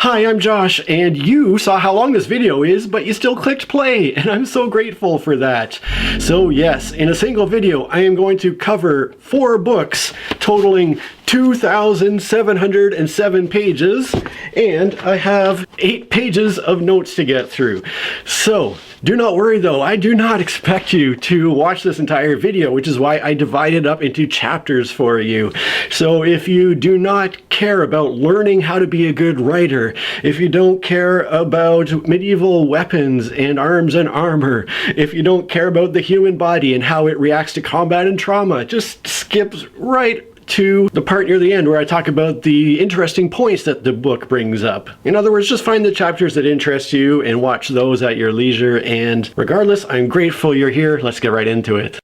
Hi, I'm Josh, and you saw how long this video is, but you still clicked play, and I'm so grateful for that. So yes, in a single video, I am going to cover 4 books totaling 2,707 pages, and I have 8 pages of notes to get through. So do not worry though, I do not expect you to watch this entire video, which is why I divided up into chapters for you. So if you do not care about learning how to be a good writer, if you don't care about medieval weapons and arms and armor, if you don't care about the human body and how it reacts to combat and trauma, just skip right to the part near the end where I talk about the interesting points that the book brings up. In other words, just find the chapters that interest you and watch those at your leisure, and regardless, I'm grateful you're here. Let's get right into it.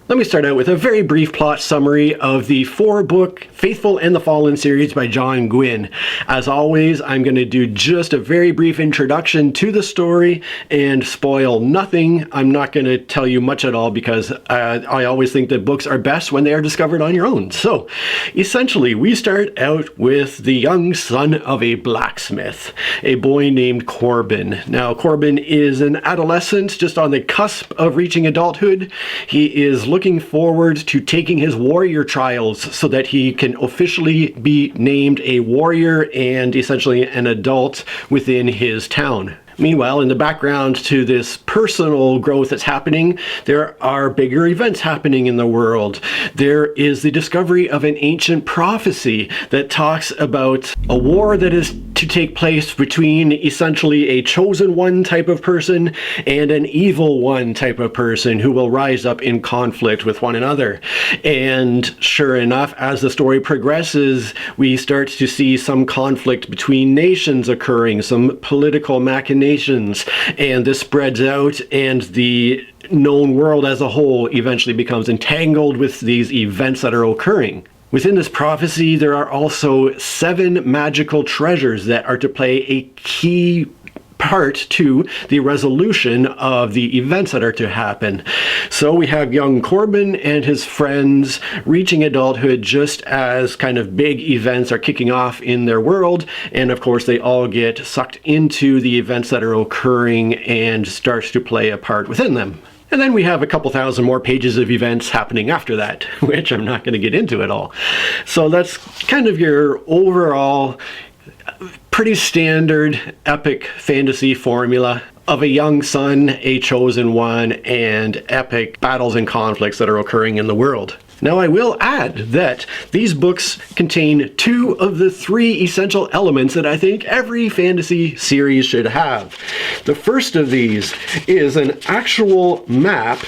Let me start out with a very brief plot summary of the 4-book Faithful and the Fallen series by John Wynne. As always, I'm going to do just a very brief introduction to the story and spoil nothing. I'm not going to tell you much at all because I always think that books are best when they are discovered on your own. So, essentially, we start out with the young son of a blacksmith, a boy named Corbin. Now, Corbin is an adolescent just on the cusp of reaching adulthood. He is looking forward to taking his warrior trials so that he can officially be named a warrior and essentially an adult within his town. Meanwhile, in the background to this personal growth that's happening, there are bigger events happening in the world. There is the discovery of an ancient prophecy that talks about a war that is to take place between essentially a chosen one type of person and an evil one type of person who will rise up in conflict with one another. And sure enough, as the story progresses, we start to see some conflict between nations occurring, some political machinations, and this spreads out, and the known world as a whole eventually becomes entangled with these events that are occurring. Within this prophecy, there are also 7 magical treasures that are to play a key part to the resolution of the events that are to happen. So we have young Corbin and his friends reaching adulthood just as kind of big events are kicking off in their world, and of course they all get sucked into the events that are occurring and starts to play a part within them. And then we have a couple thousand more pages of events happening after that, which I'm not going to get into at all. So that's kind of your overall pretty standard epic fantasy formula of a young son, a chosen one, and epic battles and conflicts that are occurring in the world. Now, I will add that these books contain 2 of the 3 essential elements that I think every fantasy series should have. The first of these is an actual map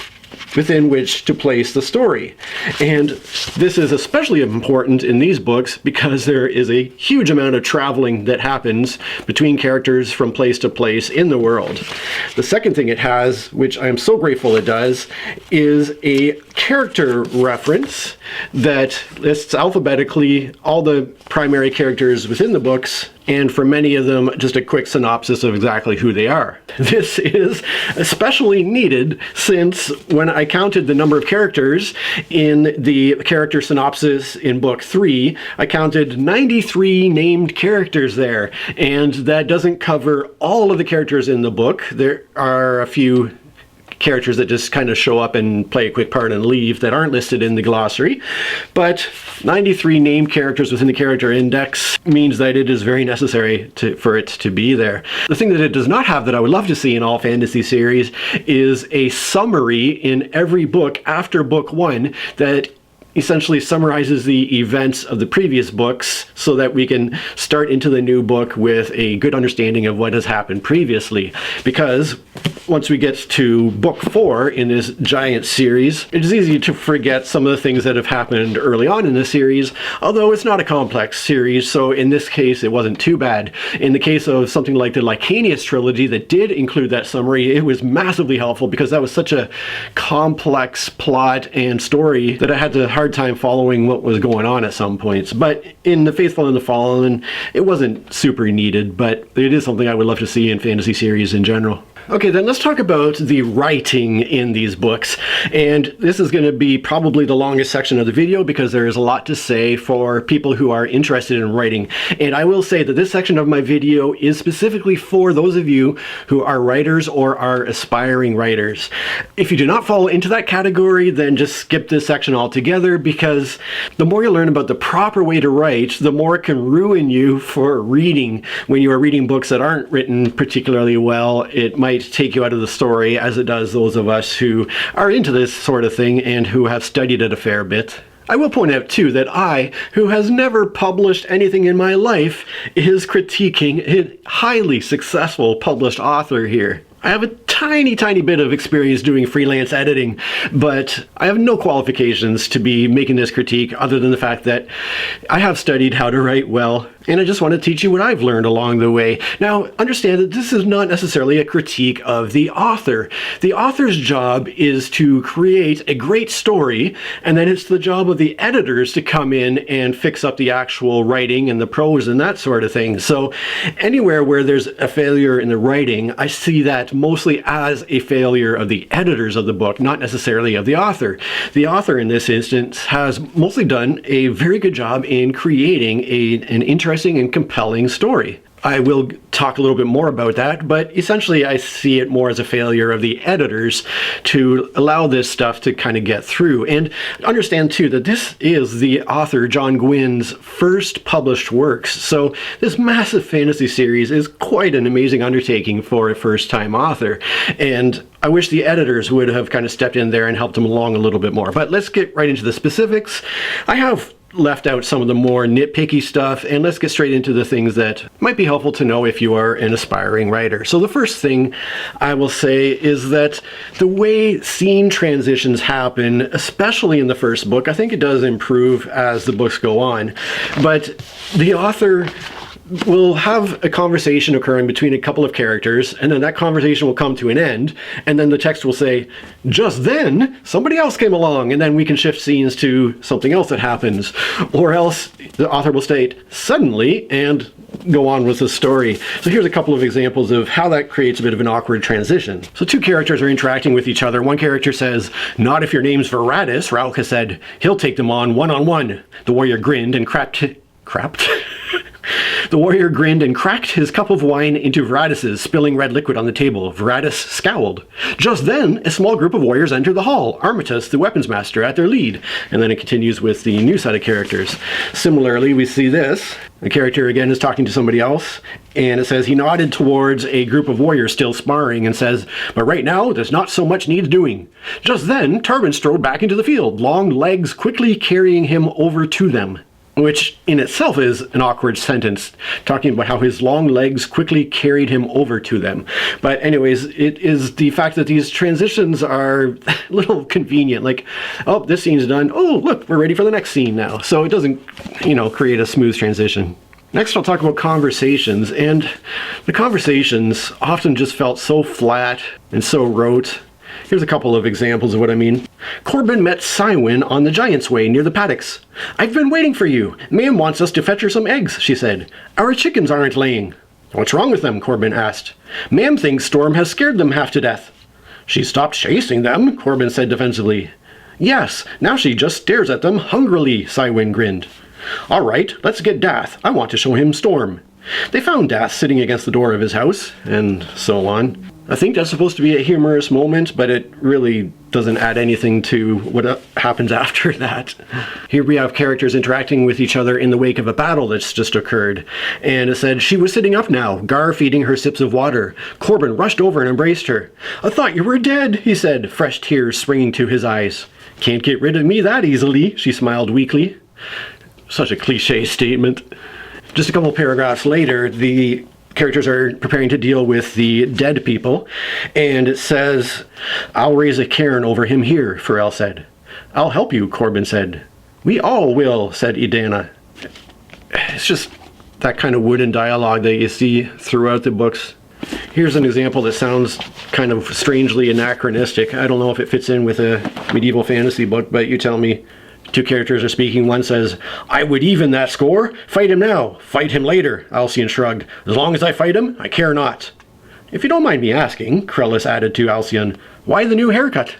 within which to place the story. And this is especially important in these books because there is a huge amount of traveling that happens between characters from place to place in the world. The second thing it has, which I am so grateful it does, is a character reference that lists alphabetically all the primary characters within the books, and for many of them, just a quick synopsis of exactly who they are. This is especially needed since when I counted the number of characters in the character synopsis in book 3, I counted 93 named characters there, and that doesn't cover all of the characters in the book. There are a few characters that just kind of show up and play a quick part and leave that aren't listed in the glossary, but 93 named characters within the character index means that it is very necessary for it to be there. The thing that it does not have that I would love to see in all fantasy series is a summary in every book after book 1 that essentially summarizes the events of the previous books so that we can start into the new book with a good understanding of what has happened previously. Because once we get to book 4 in this giant series, it is easy to forget some of the things that have happened early on in the series, although it's not a complex series, so in this case it wasn't too bad. In the case of something like the Lycanius trilogy that did include that summary, it was massively helpful because that was such a complex plot and story that I had to hard time following what was going on at some points. But in The Faithful and the Fallen, it wasn't super needed, but it is something I would love to see in fantasy series in general. Okay, then let's talk about the writing in these books. And this is going to be probably the longest section of the video because there is a lot to say for people who are interested in writing. And I will say that this section of my video is specifically for those of you who are writers or are aspiring writers. If you do not fall into that category, then just skip this section altogether, because the more you learn about the proper way to write, the more it can ruin you for reading. When you are reading books that aren't written particularly well, it might take you out of the story, as it does those of us who are into this sort of thing and who have studied it a fair bit. I will point out too that I, who has never published anything in my life, is critiquing a highly successful published author here. I have a tiny bit of experience doing freelance editing, but I have no qualifications to be making this critique other than the fact that I have studied how to write well, and I just want to teach you what I've learned along the way. Now, understand that this is not necessarily a critique of the author. The author's job is to create a great story, and then it's the job of the editors to come in and fix up the actual writing and the prose and that sort of thing. So anywhere where there's a failure in the writing, I see that mostly as a failure of the editors of the book, not necessarily of the author. The author in this instance has mostly done a very good job in creating an interesting and compelling story. I will talk a little bit more about that, but essentially I see it more as a failure of the editors to allow this stuff to kind of get through. And understand too that this is the author John Gwynne's first published works, so this massive fantasy series is quite an amazing undertaking for a first-time author. And I wish the editors would have kind of stepped in there and helped him along a little bit more. But let's get right into the specifics. I have left out some of the more nitpicky stuff, and let's get straight into the things that might be helpful to know if you are an aspiring writer. So the first thing I will say is that the way scene transitions happen, especially in the first book, I think it does improve as the books go on, but the author will have a conversation occurring between a couple of characters, and then that conversation will come to an end, and then the text will say, just then, somebody else came along, and then we can shift scenes to something else that happens. Or else the author will state, suddenly, and go on with the story. So here's a couple of examples of how that creates a bit of an awkward transition. So two characters are interacting with each other. One character says, not if your name's Veratus. Rauka said, he'll take them on one-on-one. The warrior grinned and crapped? The warrior grinned and cracked his cup of wine into Veratus's, spilling red liquid on the table. Veratus scowled. Just then, a small group of warriors entered the hall, Armitus, the weapons master, at their lead. And then it continues with the new set of characters. Similarly, we see this. The character again is talking to somebody else, and it says he nodded towards a group of warriors still sparring and says, but right now, there's not so much needs doing. Just then, Turbin strode back into the field, long legs quickly carrying him over to them. Which in itself is an awkward sentence, talking about how his long legs quickly carried him over to them. But anyways, it is the fact that these transitions are a little convenient, like, oh, this scene's done, oh, look, we're ready for the next scene now. So it doesn't, create a smooth transition. Next, I'll talk about conversations, and the conversations often just felt so flat and so rote. Here's a couple of examples of what I mean. Corbin met Cywin on the Giant's Way near the paddocks. I've been waiting for you. Ma'am wants us to fetch her some eggs, she said. Our chickens aren't laying. What's wrong with them? Corbin asked. Ma'am thinks Storm has scared them half to death. She stopped chasing them, Corbin said defensively. Yes, now she just stares at them hungrily, Cywin grinned. All right, let's get Dath. I want to show him Storm. They found Dath sitting against the door of his house, and so on. I think that's supposed to be a humorous moment, but it really doesn't add anything to what happens after that. Here we have characters interacting with each other in the wake of a battle that's just occurred. And it said, she was sitting up now, Gar feeding her sips of water. Corbin rushed over and embraced her. I thought you were dead, he said, fresh tears springing to his eyes. Can't get rid of me that easily, she smiled weakly. Such a cliche statement. Just a couple paragraphs later, the characters are preparing to deal with the dead people, and it says, I'll raise a cairn over him here, Pharrell said. I'll help you, Corbin said. We all will, said Edana. It's just that kind of wooden dialogue that you see throughout the books. Here's an example that sounds kind of strangely anachronistic. I don't know if it fits in with a medieval fantasy book, but you tell me. Two characters are speaking. One says, "I would even that score. Fight him now. Fight him later." Alcyon shrugged. "As long as I fight him, I care not." "If you don't mind me asking," Krellis added to Alcyon, "why the new haircut?"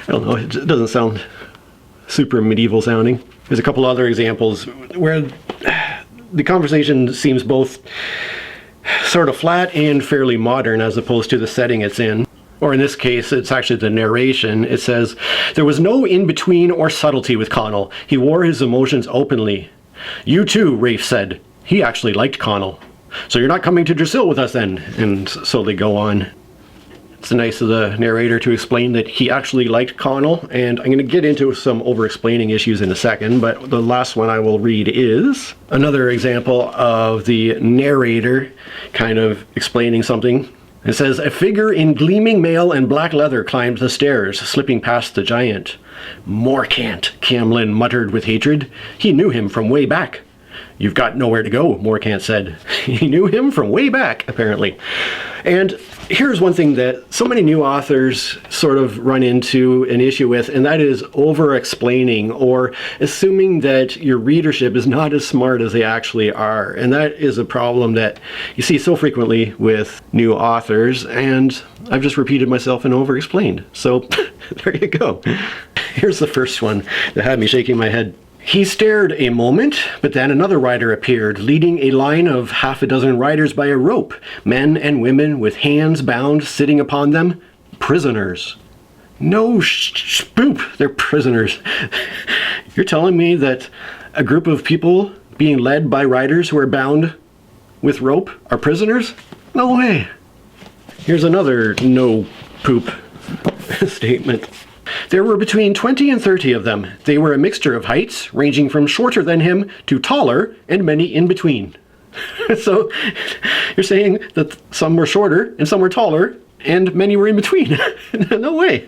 I don't know, it doesn't sound super medieval sounding. There's a couple other examples where the conversation seems both sort of flat and fairly modern as opposed to the setting it's in. Or in this case, it's actually the narration. It says, "There was no in-between or subtlety with Connell. He wore his emotions openly." "You too," Rafe said. He actually liked Connell. "So you're not coming to Drasil with us then?" And so they go on. It's nice of the narrator to explain that he actually liked Connell, and I'm going to get into some over-explaining issues in a second, but the last one I will read is another example of the narrator kind of explaining something. It says, "A figure in gleaming mail and black leather climbed the stairs, slipping past the giant." "Morcant," Camlin muttered with hatred. "He knew him from way back." "You've got nowhere to go," Morcant said. He knew him from way back, apparently. And here's one thing that so many new authors sort of run into an issue with, and that is over-explaining or assuming that your readership is not as smart as they actually are. And that is a problem that you see so frequently with new authors, and I've just repeated myself and over-explained. So there you go. Here's the first one that had me shaking my head. "He stared a moment, but then another rider appeared, leading a line of half a dozen riders by a rope, men and women with hands bound sitting upon them, prisoners." No spoop, they're prisoners. You're telling me that a group of people being led by riders who are bound with rope are prisoners? No way. Here's another no poop statement. "There were between 20 and 30 of them. They were a mixture of heights, ranging from shorter than him to taller, and many in between." So you're saying that some were shorter and some were taller, and many were in between. No way.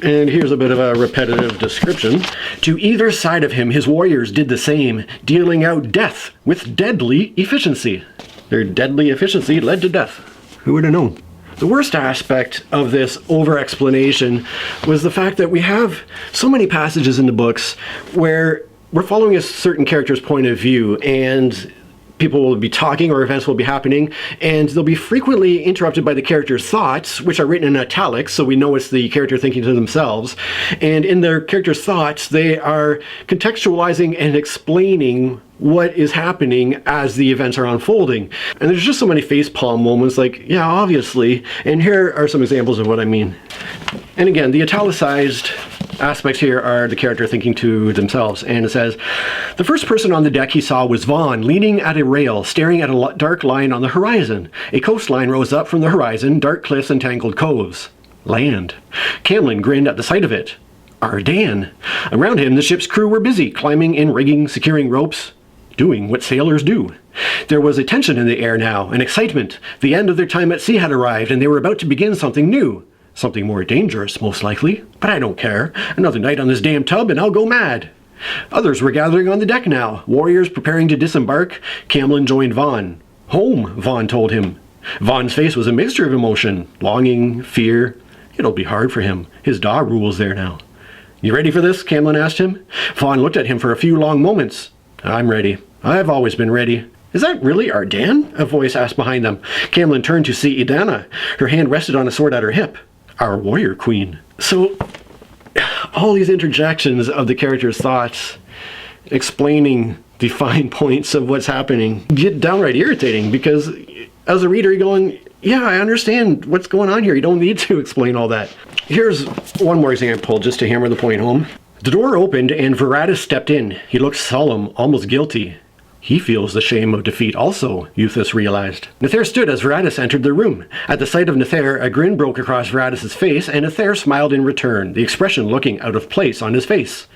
And here's a bit of a repetitive description. "To either side of him, his warriors did the same, dealing out death with deadly efficiency." Their deadly efficiency led to death. Who would have known? The worst aspect of this over-explanation was the fact that we have so many passages in the books where we're following a certain character's point of view, and people will be talking or events will be happening, and they'll be frequently interrupted by the character's thoughts, which are written in italics, so we know it's the character thinking to themselves. And in their character's thoughts, they are contextualizing and explaining what is happening as the events are unfolding. And there's just so many facepalm moments like, yeah, obviously. And here are some examples of what I mean. And again, the italicized aspects here are the character thinking to themselves. And it says, "The first person on the deck he saw was Vaughn, leaning at a rail, staring at a dark line on the horizon. A coastline rose up from the horizon, dark cliffs and tangled coves. Land. Camlin grinned at the sight of it. Ardan. Around him, the ship's crew were busy, climbing in rigging, securing ropes, doing what sailors do. There was a tension in the air now, an excitement. The end of their time at sea had arrived, and they were about to begin something new. Something more dangerous, most likely. But I don't care. Another night on this damn tub, and I'll go mad." Others were gathering on the deck now, warriors preparing to disembark. Camlin joined Vaughn. "Home," Vaughn told him. Vaughn's face was a mixture of emotion, longing, fear. It'll be hard for him. His dog rules there now. "You ready for this?" Camlin asked him. Vaughn looked at him for a few long moments. "I'm ready. I've always been ready." "Is that really Ardan?" a voice asked behind them. Camlin turned to see Idana. Her hand rested on a sword at her hip. "Our warrior queen." So, all these interjections of the character's thoughts, explaining the fine points of what's happening, get downright irritating because as a reader, you're going, yeah, I understand what's going on here. You don't need to explain all that. Here's one more example just to hammer the point home. The door opened and Veratus stepped in. He looked solemn, almost guilty. He feels the shame of defeat also, Euthus realized. Nether stood as Veratus entered the room. At the sight of Nether, a grin broke across Veratus' face, and Nether smiled in return, the expression looking out of place on his face.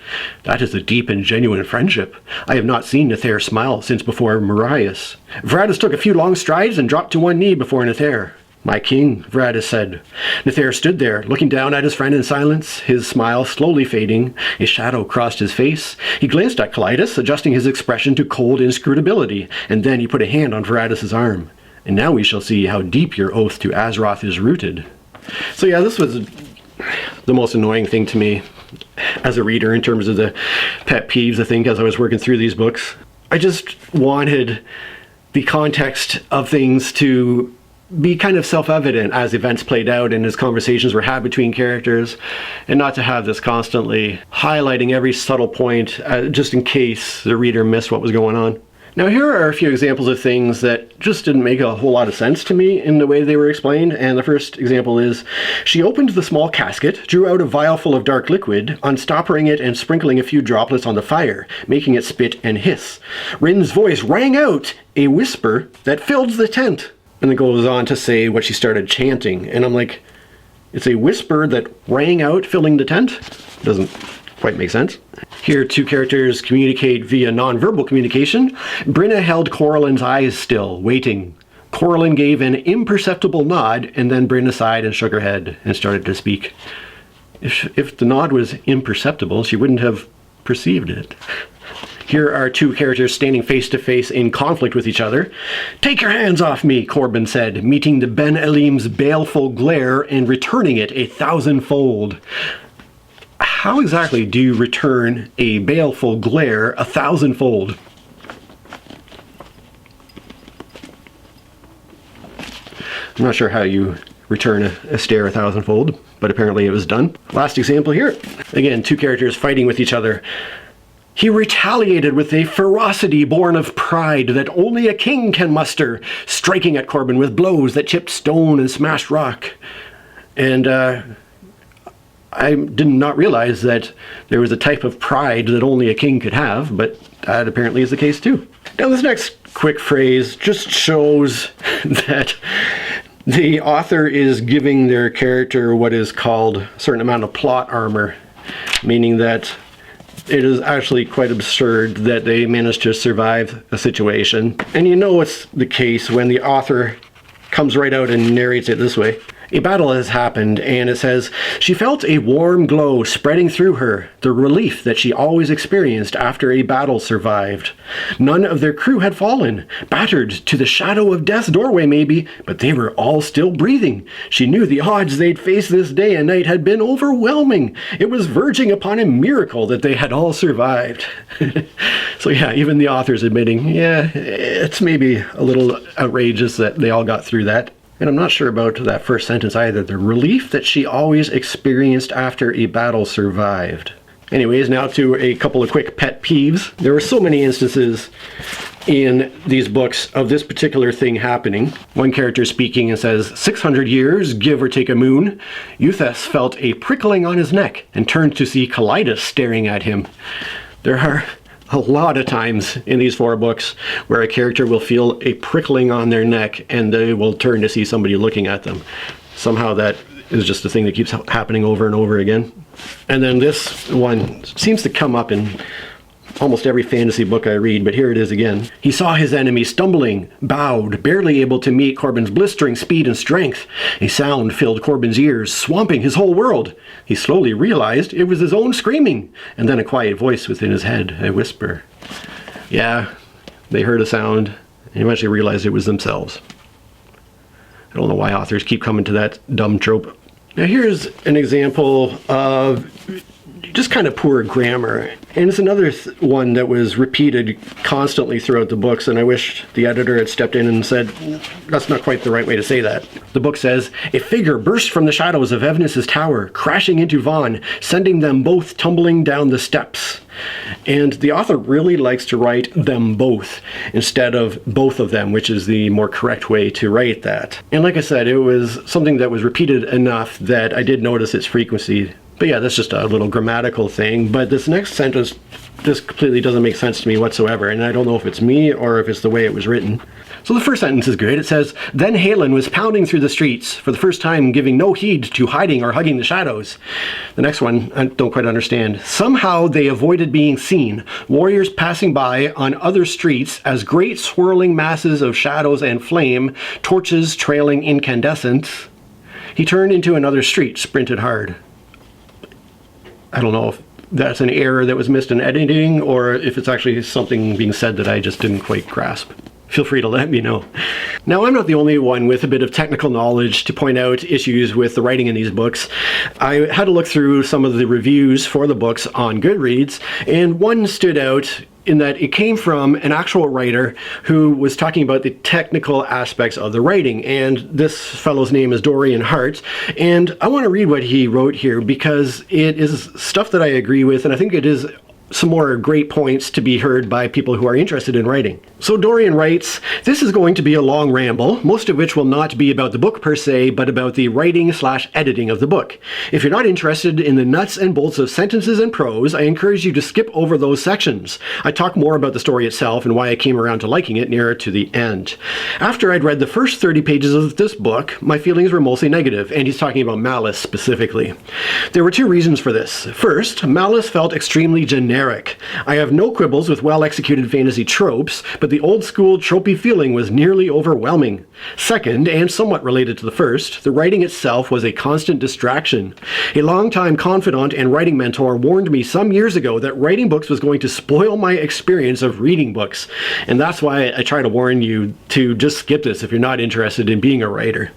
That is a deep and genuine friendship. I have not seen Nether smile since before Marius. Veratus took a few long strides and dropped to one knee before Nether. My king, Veratus said. Nether stood there, looking down at his friend in silence, his smile slowly fading. A shadow crossed his face. He glanced at Calidus, adjusting his expression to cold inscrutability, and then he put a hand on Veratus' arm. And now we shall see how deep your oath to Azeroth is rooted. So yeah, this was the most annoying thing to me as a reader in terms of the pet peeves, I think, as I was working through these books. I just wanted the context of things to be kind of self-evident as events played out and as conversations were had between characters, and not to have this constantly highlighting every subtle point just in case the reader missed what was going on. Now, here are a few examples of things that just didn't make a whole lot of sense to me in the way they were explained. And the first example is, she opened the small casket, drew out a vial full of dark liquid, unstoppering it and sprinkling a few droplets on the fire, making it spit and hiss. Rin's voice rang out, a whisper that filled the tent. And then goes on to say what she started chanting. And I'm like, it's a whisper that rang out, filling the tent? Doesn't quite make sense. Here, two characters communicate via nonverbal communication. Brenna held Coralyn's eyes still, waiting. Coralyn gave an imperceptible nod, and then Brenna sighed and shook her head and started to speak. If the nod was imperceptible, she wouldn't have perceived it. Here are two characters standing face to face in conflict with each other. "Take your hands off me," Corbin said, meeting the Ben Elim's baleful glare and returning it 1,000-fold. How exactly do you return a baleful glare 1,000-fold? I'm not sure how you return a stare 1,000-fold, but apparently it was done. Last example here. Again, two characters fighting with each other. "He retaliated with a ferocity born of pride that only a king can muster, striking at Corbin with blows that chipped stone and smashed rock." And I did not realize that there was a type of pride that only a king could have, but that apparently is the case too. Now, this next quick phrase just shows that the author is giving their character what is called a certain amount of plot armor, meaning that it is actually quite absurd that they managed to survive a situation. And you know it's the case when the author comes right out and narrates it this way. A battle has happened, and it says, "She felt a warm glow spreading through her, the relief that she always experienced after a battle survived. None of their crew had fallen, battered to the shadow of death's doorway maybe, but they were all still breathing. She knew the odds they'd face this day and night had been overwhelming. It was verging upon a miracle that they had all survived." So yeah, even the author's admitting, yeah, it's maybe a little outrageous that they all got through that. And I'm not sure about that first sentence either. The relief that she always experienced after a battle survived. Anyways, now to a couple of quick pet peeves. There were so many instances in these books of this particular thing happening. One character speaking and says, 600 years, give or take a moon. Euthes felt a prickling on his neck and turned to see Calidus staring at him. There are a lot of times in these 4 books where a character will feel a prickling on their neck and they will turn to see somebody looking at them. Somehow that is just a thing that keeps happening over and over again. And then this one seems to come up in almost every fantasy book I read, but here it is again. "He saw his enemy stumbling, bowed, barely able to meet Corbin's blistering speed and strength. A sound filled Corbin's ears, swamping his whole world. He slowly realized it was his own screaming, and then a quiet voice within his head, a whisper." Yeah, they heard a sound and eventually realized it was themselves. I don't know why authors keep coming to that dumb trope. Now here's an example of just kind of poor grammar. And it's another one that was repeated constantly throughout the books, and I wish the editor had stepped in and said, that's not quite the right way to say that. The book says, "A figure burst from the shadows of Evnis's tower, crashing into Vaughn, sending them both tumbling down the steps." And the author really likes to write them both instead of both of them, which is the more correct way to write that. And like I said, it was something that was repeated enough that I did notice its frequency. But yeah, that's just a little grammatical thing. But this next sentence just completely doesn't make sense to me whatsoever. And I don't know if it's me or if it's the way it was written. So the first sentence is good. It says, "Then Halen was pounding through the streets, for the first time giving no heed to hiding or hugging the shadows." The next one, I don't quite understand. "Somehow they avoided being seen, warriors passing by on other streets as great swirling masses of shadows and flame, torches trailing incandescent. He turned into another street, sprinted hard." I don't know if that's an error that was missed in editing or if it's actually something being said that I just didn't quite grasp. feel free to let me know. Now, I'm not the only one with a bit of technical knowledge to point out issues with the writing in these books. I had to look through some of the reviews for the books on Goodreads, and one stood out in that it came from an actual writer who was talking about the technical aspects of the writing. And this fellow's name is Dorian Hart. And I want to read what he wrote here because it is stuff that I agree with, and I think it is some more great points to be heard by people who are interested in writing. So Dorian writes, "This is going to be a long ramble, most of which will not be about the book per se, but about the writing/editing of the book. If you're not interested in the nuts and bolts of sentences and prose, I encourage you to skip over those sections. I talk more about the story itself and why I came around to liking it nearer to the end. After I'd read the first 30 pages of this book, my feelings were mostly negative," and he's talking about Malice specifically. "There were two reasons for this. First, Malice felt extremely generic. I have no quibbles with well-executed fantasy tropes, but the old-school tropey feeling was nearly overwhelming. Second, and somewhat related to the first, the writing itself was a constant distraction. A longtime confidant and writing mentor warned me some years ago that writing books was going to spoil my experience of reading books, and that's why I try to warn you to just skip this if you're not interested in being a writer.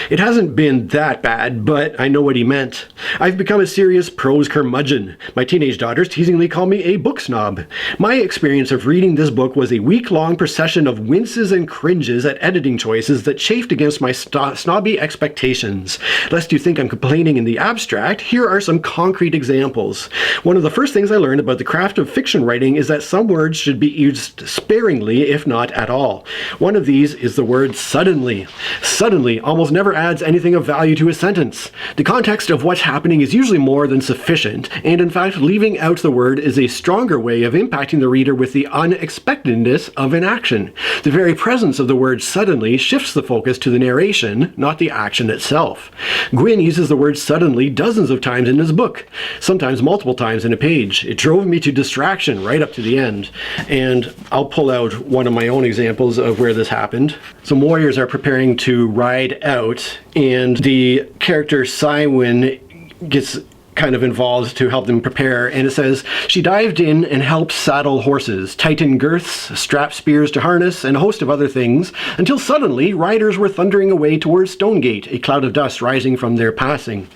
It hasn't been that bad, but I know what he meant. I've become a serious prose curmudgeon. My teenage daughters teasingly call me a book snob. My experience of reading this book was a week-long procession of winces and cringes at editing choices that chafed against my snobby expectations. Lest you think I'm complaining in the abstract, here are some concrete examples. One of the first things I learned about the craft of fiction writing is that some words should be used sparingly, if not at all. One of these is the word suddenly. Suddenly almost never adds anything of value to a sentence. The context of what's happening is usually more than sufficient, and in fact, leaving out the word is a stronger way of impacting the reader with the unexpectedness of an action. The very presence of the word suddenly shifts the focus to the narration, not the action itself. Gwynne uses the word suddenly dozens of times in his book, sometimes multiple times in a page. It drove me to distraction right up to the end. And I'll pull out one of my own examples of where this happened. Some warriors are preparing to ride out, and the character Cywin gets kind of involved to help them prepare, and it says, "She dived in and helped saddle horses, tighten girths, strap spears to harness, and a host of other things, until suddenly riders were thundering away towards Stonegate, a cloud of dust rising from their passing."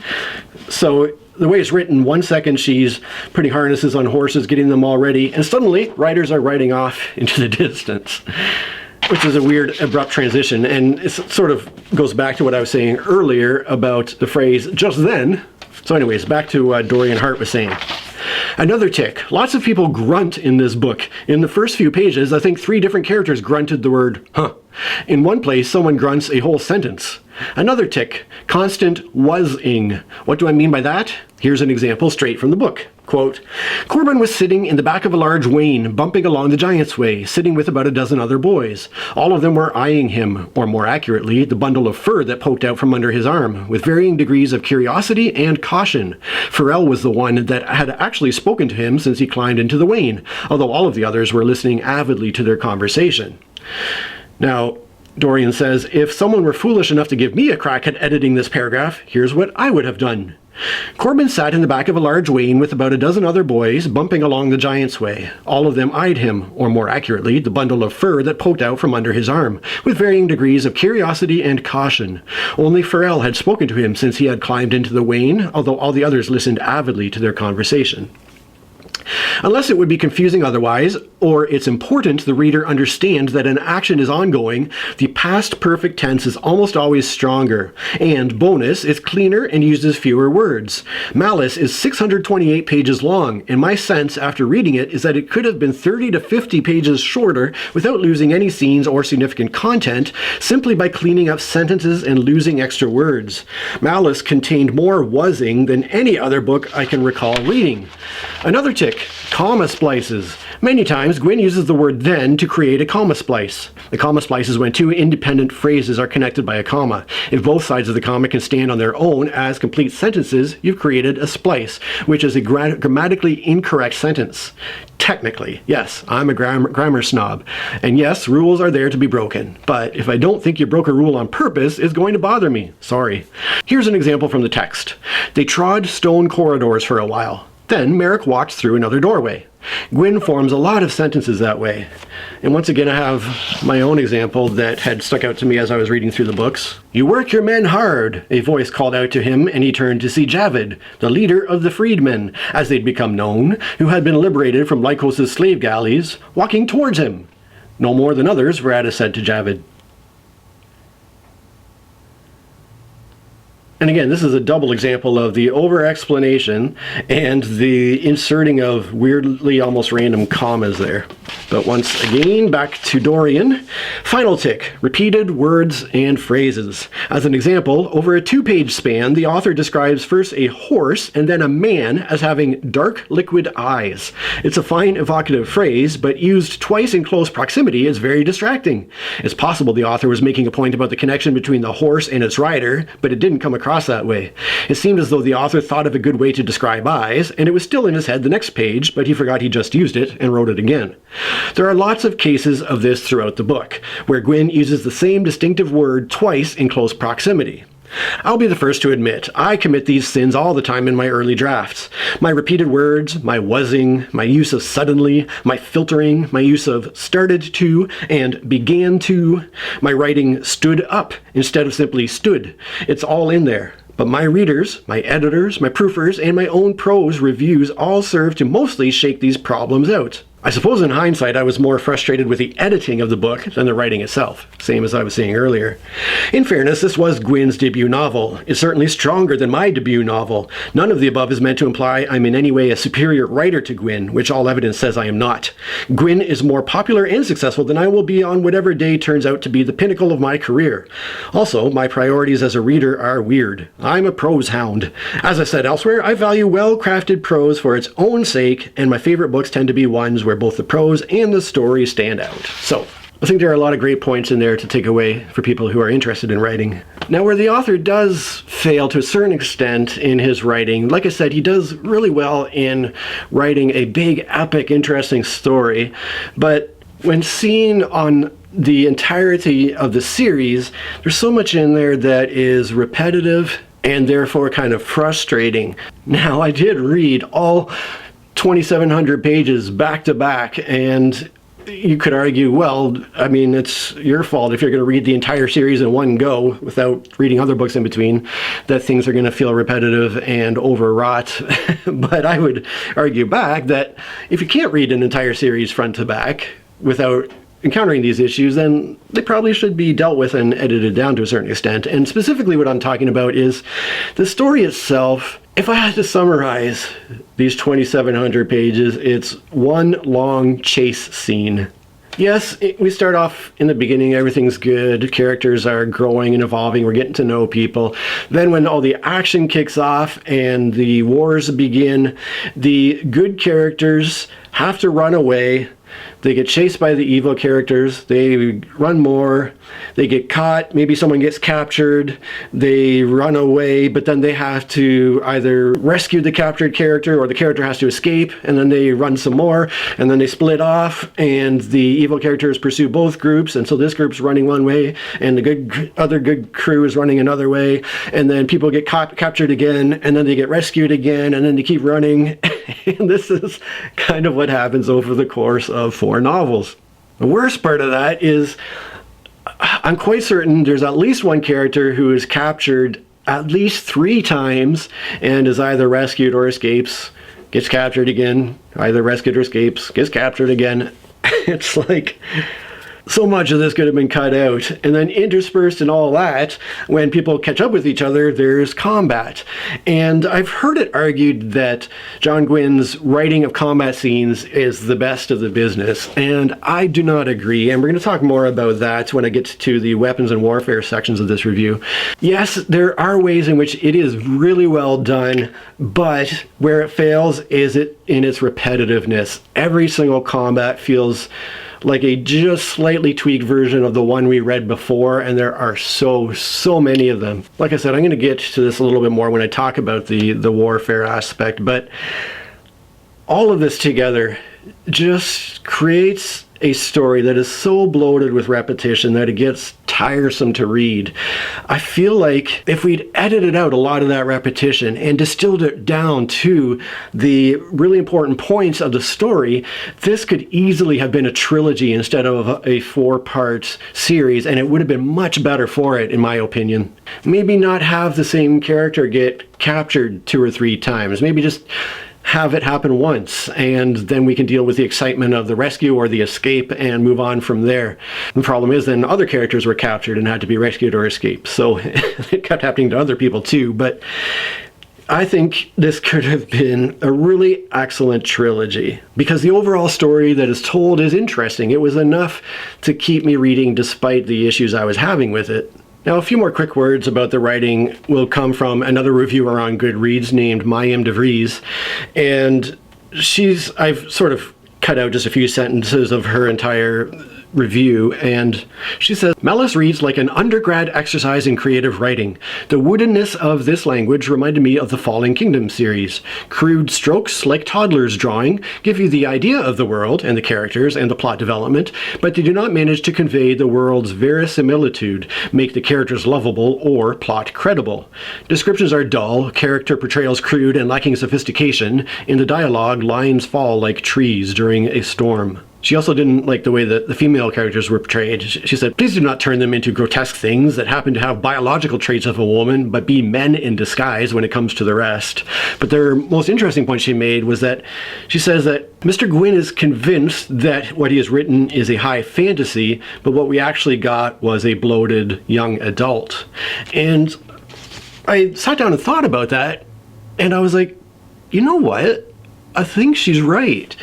So the way it's written, 1 second she's putting harnesses on horses, getting them all ready, and suddenly riders are riding off into the distance, which is a weird, abrupt transition, and it sort of goes back to what I was saying earlier about the phrase, "just then." So anyways, back to what Dorian Hart was saying. Another tick. Lots of people grunt in this book. In the first few pages, I think 3 different characters grunted the word, huh. In one place, someone grunts a whole sentence. Another tick. Constant was-ing. What do I mean by that? Here's an example straight from the book. Quote, "Corbin was sitting in the back of a large wain, bumping along the Giant's Way, sitting with about a dozen other boys. All of them were eyeing him, or more accurately, the bundle of fur that poked out from under his arm, with varying degrees of curiosity and caution. Pharrell was the one that had actually spoken to him since he climbed into the wain, although all of the others were listening avidly to their conversation." Now, Dorian says, "If someone were foolish enough to give me a crack at editing this paragraph, here's what I would have done. Corbin sat in the back of a large wain with about a dozen other boys, bumping along the Giant's Way. All of them eyed him, or more accurately, the bundle of fur that poked out from under his arm, with varying degrees of curiosity and caution. Only Pharrell had spoken to him since he had climbed into the wain, although all the others listened avidly to their conversation." Unless it would be confusing otherwise, or it's important the reader understand that an action is ongoing, the past perfect tense is almost always stronger. And bonus, it's cleaner and uses fewer words. Malice is 628 pages long, and my sense after reading it is that it could have been 30 to 50 pages shorter without losing any scenes or significant content, simply by cleaning up sentences and losing extra words. Malice contained more wasing than any other book I can recall reading. Another tick. Comma splices. Many times, Gwynne uses the word then to create a comma splice. The comma splice is when 2 independent phrases are connected by a comma. If both sides of the comma can stand on their own as complete sentences, you've created a splice, which is a grammatically incorrect sentence. Technically, yes, I'm a grammar snob. And yes, rules are there to be broken. But if I don't think you broke a rule on purpose, it's going to bother me. Sorry. Here's an example from the text. They trod stone corridors for a while. Then Merrick walked through another doorway. Gwynne forms a lot of sentences that way. And once again, I have my own example that had stuck out to me as I was reading through the books. "You work your men hard," a voice called out to him, and he turned to see Javid, the leader of the freedmen, as they'd become known, who had been liberated from Lycos' slave galleys, walking towards him. "No more than others," Verada said to Javid. And again, this is a double example of the over-explanation and the inserting of weirdly almost random commas there. But once again, back to Dorian. Final tick, repeated words and phrases. As an example, over a 2-page span, the author describes first a horse and then a man as having dark liquid eyes. It's a fine evocative phrase, but used twice in close proximity is very distracting. It's possible the author was making a point about the connection between the horse and its rider, but it didn't come across that way. It seemed as though the author thought of a good way to describe eyes, and it was still in his head the next page, but he forgot he just used it and wrote it again. There are lots of cases of this throughout the book, where Gwynne uses the same distinctive word twice in close proximity. I'll be the first to admit, I commit these sins all the time in my early drafts. My repeated words, my wasing, my use of suddenly, my filtering, my use of started to and began to, my writing stood up instead of simply stood. It's all in there. But my readers, my editors, my proofers, and my own prose reviews all serve to mostly shake these problems out. I suppose in hindsight I was more frustrated with the editing of the book than the writing itself, same as I was saying earlier. In fairness, this was Gwynne's debut novel. It's certainly stronger than my debut novel. None of the above is meant to imply I'm in any way a superior writer to Gwynne, which all evidence says I am not. Gwynne is more popular and successful than I will be on whatever day turns out to be the pinnacle of my career. Also, my priorities as a reader are weird. I'm a prose hound. As I said elsewhere, I value well-crafted prose for its own sake, and my favorite books tend to be ones where both the prose and the story stand out. So, I think there are a lot of great points in there to take away for people who are interested in writing. Now, where the author does fail to a certain extent in his writing, like I said, he does really well in writing a big, epic, interesting story, but when seen on the entirety of the series, there's so much in there that is repetitive and therefore kind of frustrating. Now, I did read all 2,700 pages back to back, and you could argue, well, I mean, it's your fault if you're going to read the entire series in one go without reading other books in between, that things are going to feel repetitive and overwrought. But I would argue back that if you can't read an entire series front to back without encountering these issues, then they probably should be dealt with and edited down to a certain extent. And specifically what I'm talking about is the story itself. If I had to summarize these 2,700 pages, it's one long chase scene. Yes, we start off in the beginning, everything's good, characters are growing and evolving, we're getting to know people. Then when all the action kicks off and the wars begin, the good characters have to run away. They get chased by the evil characters, they run more, they get caught, maybe someone gets captured, they run away, but then they have to either rescue the captured character or the character has to escape, and then they run some more, and then they split off, and the evil characters pursue both groups, and so this group's running one way, and the other good crew is running another way, and then people get captured again, and then they get rescued again, and then they keep running. And this is kind of what happens over the course of 4 novels. The worst part of that is I'm quite certain there's at least one character who is captured at least 3 times and is either rescued or escapes, gets captured again, either rescued or escapes, gets captured again. It's like so much of this could have been cut out. And then interspersed in all that, when people catch up with each other, there's combat. And I've heard it argued that John Gwynne's writing of combat scenes is the best of the business. And I do not agree. And we're going to talk more about that when I get to the weapons and warfare sections of this review. Yes, there are ways in which it is really well done, but where it fails is it in its repetitiveness. Every single combat feels like a just slightly tweaked version of the one we read before, and there are so many of them. Like I said, I'm going to get to this a little bit more when I talk about the warfare aspect, but all of this together just creates a story that is so bloated with repetition that it gets tiresome to read. I feel like if we'd edited out a lot of that repetition and distilled it down to the really important points of the story, this could easily have been a trilogy instead of a 4-part series, and it would have been much better for it, in my opinion. Maybe not have the same character get captured 2 or 3 times. Maybe just have it happen once, and then we can deal with the excitement of the rescue or the escape and move on from there. The problem is then other characters were captured and had to be rescued or escape, so it kept happening to other people too. But I think this could have been a really excellent trilogy because the overall story that is told is interesting. It was enough to keep me reading despite the issues I was having with it. Now, a few more quick words about the writing will come from another reviewer on Goodreads named Mayim DeVries, and I've sort of cut out just a few sentences of her entire review, and she says, Malice reads like an undergrad exercise in creative writing. The woodenness of this language reminded me of the Fallen Kingdom series. Crude strokes like toddlers drawing give you the idea of the world and the characters and the plot development, but they do not manage to convey the world's verisimilitude, make the characters lovable, or plot credible. Descriptions are dull, character portrayals crude and lacking sophistication. In the dialogue, lines fall like trees during a storm. She also didn't like the way that the female characters were portrayed. She said, please do not turn them into grotesque things that happen to have biological traits of a woman, but be men in disguise when it comes to the rest. But the most interesting point she made was that she says that Mr. Gwynne is convinced that what he has written is a high fantasy, but what we actually got was a bloated young adult. And I sat down and thought about that, and I was like, you know what? I think she's right.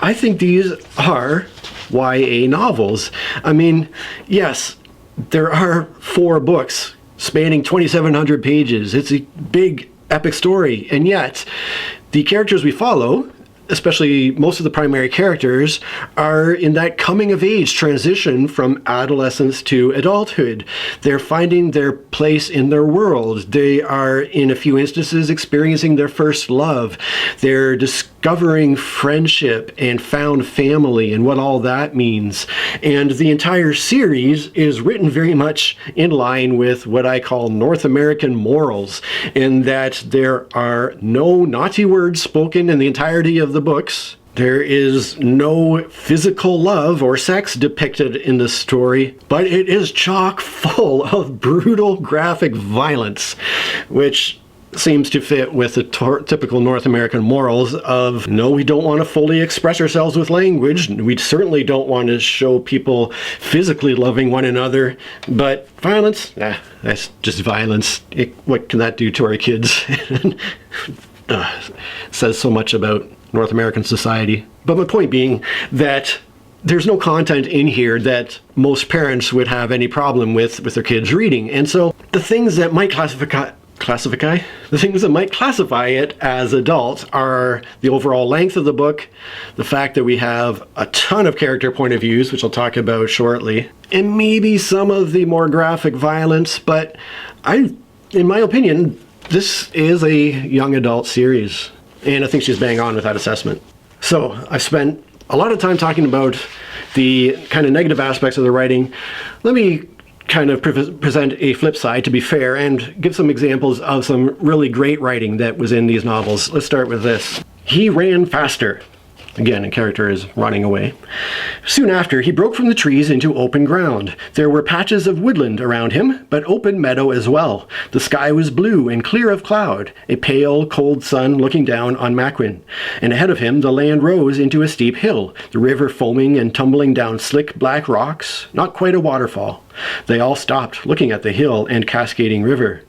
I think these are YA novels. I mean, yes, there are 4 books spanning 2,700 pages. It's a big, epic story. And yet, the characters we follow, especially most of the primary characters, are in that coming-of-age transition from adolescence to adulthood. They're finding their place in their world. They are, in a few instances, experiencing their first love. They're discovering friendship and found family and what all that means. And the entire series is written very much in line with what I call North American morals, in that there are no naughty words spoken in the entirety of the books. There is no physical love or sex depicted in the story, but it is chock full of brutal graphic violence, which seems to fit with the typical North American morals of, no, we don't want to fully express ourselves with language. We certainly don't want to show people physically loving one another, but violence, that's just violence. What can that do to our kids? Says so much about North American society. But my point being that there's no content in here that most parents would have any problem with their kids reading. And so the things that might classify it as adult are the overall length of the book, the fact that we have a ton of character point of views, which I'll talk about shortly, and maybe some of the more graphic violence. But in my opinion, this is a young adult series, and I think she's bang on with that assessment. So I've spent a lot of time talking about the kind of negative aspects of the writing. Let me kind of present a flip side, to be fair, and give some examples of some really great writing that was in these novels. Let's start with this. He ran faster. Again, a character is running away. Soon after, he broke from the trees into open ground. There were patches of woodland around him, but open meadow as well. The sky was blue and clear of cloud, a pale, cold sun looking down on Maquin. And ahead of him, the land rose into a steep hill, the river foaming and tumbling down slick black rocks, not quite a waterfall. They all stopped, looking at the hill and cascading river.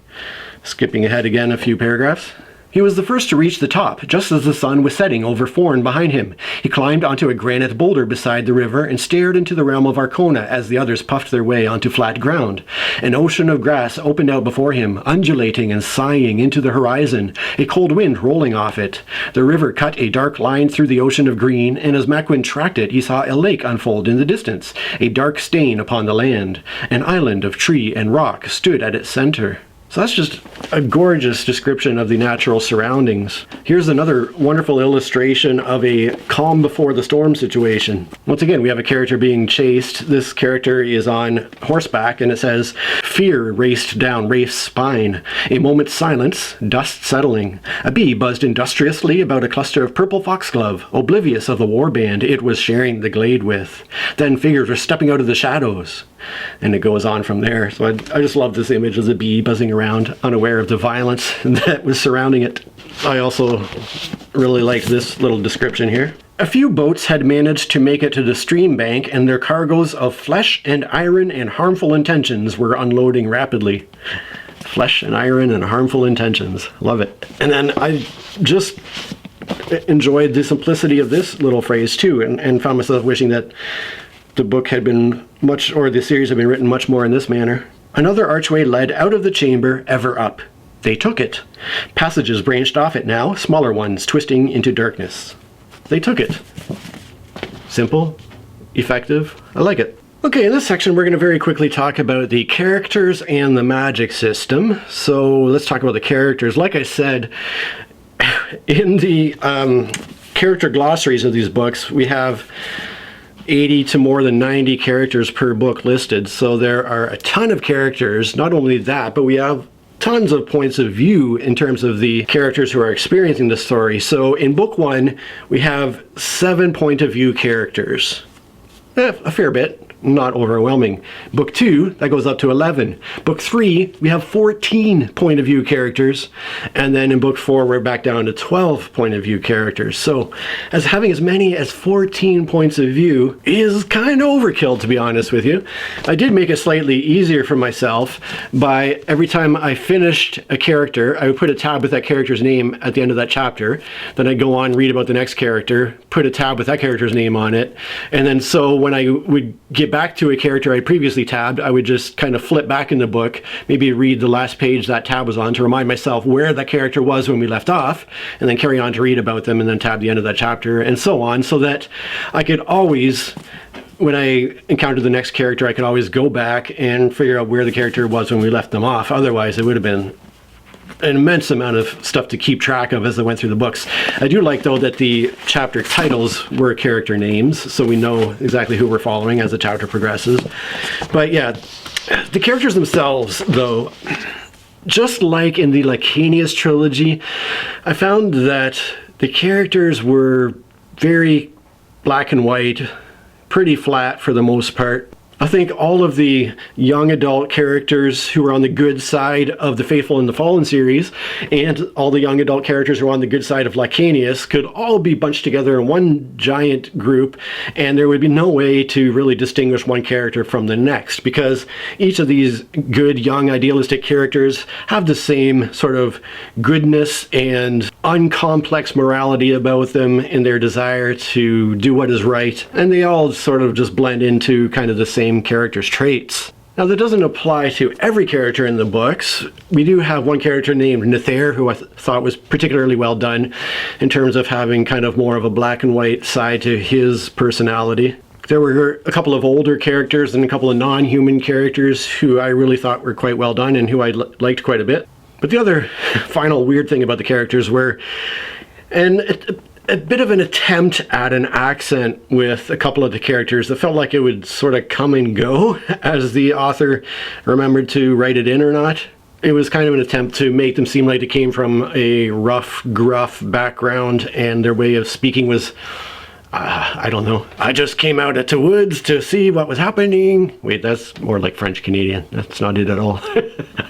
Skipping ahead again a few paragraphs. He was the first to reach the top, just as the sun was setting over Forn behind him. He climbed onto a granite boulder beside the river and stared into the realm of Arcona as the others puffed their way onto flat ground. An ocean of grass opened out before him, undulating and sighing into the horizon, a cold wind rolling off it. The river cut a dark line through the ocean of green, and as Maquin tracked it, he saw a lake unfold in the distance, a dark stain upon the land. An island of tree and rock stood at its center. So that's just a gorgeous description of the natural surroundings. Here's another wonderful illustration of a calm before the storm situation. Once again, we have a character being chased. This character is on horseback, and it says, "Fear raced down Rafe's spine. A moment's silence, dust settling. A bee buzzed industriously about a cluster of purple foxglove, oblivious of the warband it was sharing the glade with. Then figures were stepping out of the shadows." And it goes on from there. So I just love this image of the bee buzzing around, unaware of the violence that was surrounding it. I also really liked this little description here. "A few boats had managed to make it to the stream bank, and their cargoes of flesh and iron and harmful intentions were unloading rapidly." Flesh and iron and harmful intentions. Love it. And then I just enjoyed the simplicity of this little phrase too, and found myself wishing that the book had been the series had been written much more in this manner. "Another archway led out of the chamber, ever up. They took it. Passages branched off it now, smaller ones twisting into darkness. They took it." Simple, effective, I like it. Okay, in this section we're going to very quickly talk about the characters and the magic system. So let's talk about the characters. Like I said, in the character glossaries of these books, we have 80 to more than 90 characters per book listed. So there are a ton of characters. Not only that, but we have tons of points of view in terms of the characters who are experiencing the story. So in book 1, we have 7 point of view characters. A fair bit. Not overwhelming. Book 2, that goes up to 11. Book 3, we have 14 point of view characters. And then in book 4, we're back down to 12 point of view characters. So having as many as 14 points of view is kind of overkill, to be honest with you. I did make it slightly easier for myself by every time I finished a character, I would put a tab with that character's name at the end of that chapter. Then I'd go on, read about the next character, put a tab with that character's name on it. And then so when I would get back to a character I previously tabbed, I would just kind of flip back in the book, maybe read the last page that tab was on to remind myself where that character was when we left off, and then carry on to read about them and then tab the end of that chapter and so on, so that I could always, when I encountered the next character, I could always go back and figure out where the character was when we left them off. Otherwise, it would have been an immense amount of stuff to keep track of as I went through the books. I do like, though, that the chapter titles were character names, so we know exactly who we're following as the chapter progresses. But yeah, the characters themselves, though, just like in the Lacanius trilogy, I found that the characters were very black and white, pretty flat for the most part. I think all of the young adult characters who are on the good side of the Faithful and the Fallen series, and all the young adult characters who are on the good side of Lacanius, could all be bunched together in one giant group, and there would be no way to really distinguish one character from the next, because each of these good, young, idealistic characters have the same sort of goodness and uncomplex morality about them in their desire to do what is right, and they all sort of just blend into kind of the same character's traits. Now, that doesn't apply to every character in the books. We do have one character named Nether, who I thought was particularly well done in terms of having kind of more of a black and white side to his personality. There were a couple of older characters and a couple of non-human characters who I really thought were quite well done and who I liked quite a bit. But the other final weird thing about the characters were a bit of an attempt at an accent with a couple of the characters that felt like it would sort of come and go as the author remembered to write it in or not. It was kind of an attempt to make them seem like they came from a rough, gruff background, and their way of speaking was, I don't know, "I just came out at the woods to see what was happening." Wait, that's more like French Canadian. That's not it at all.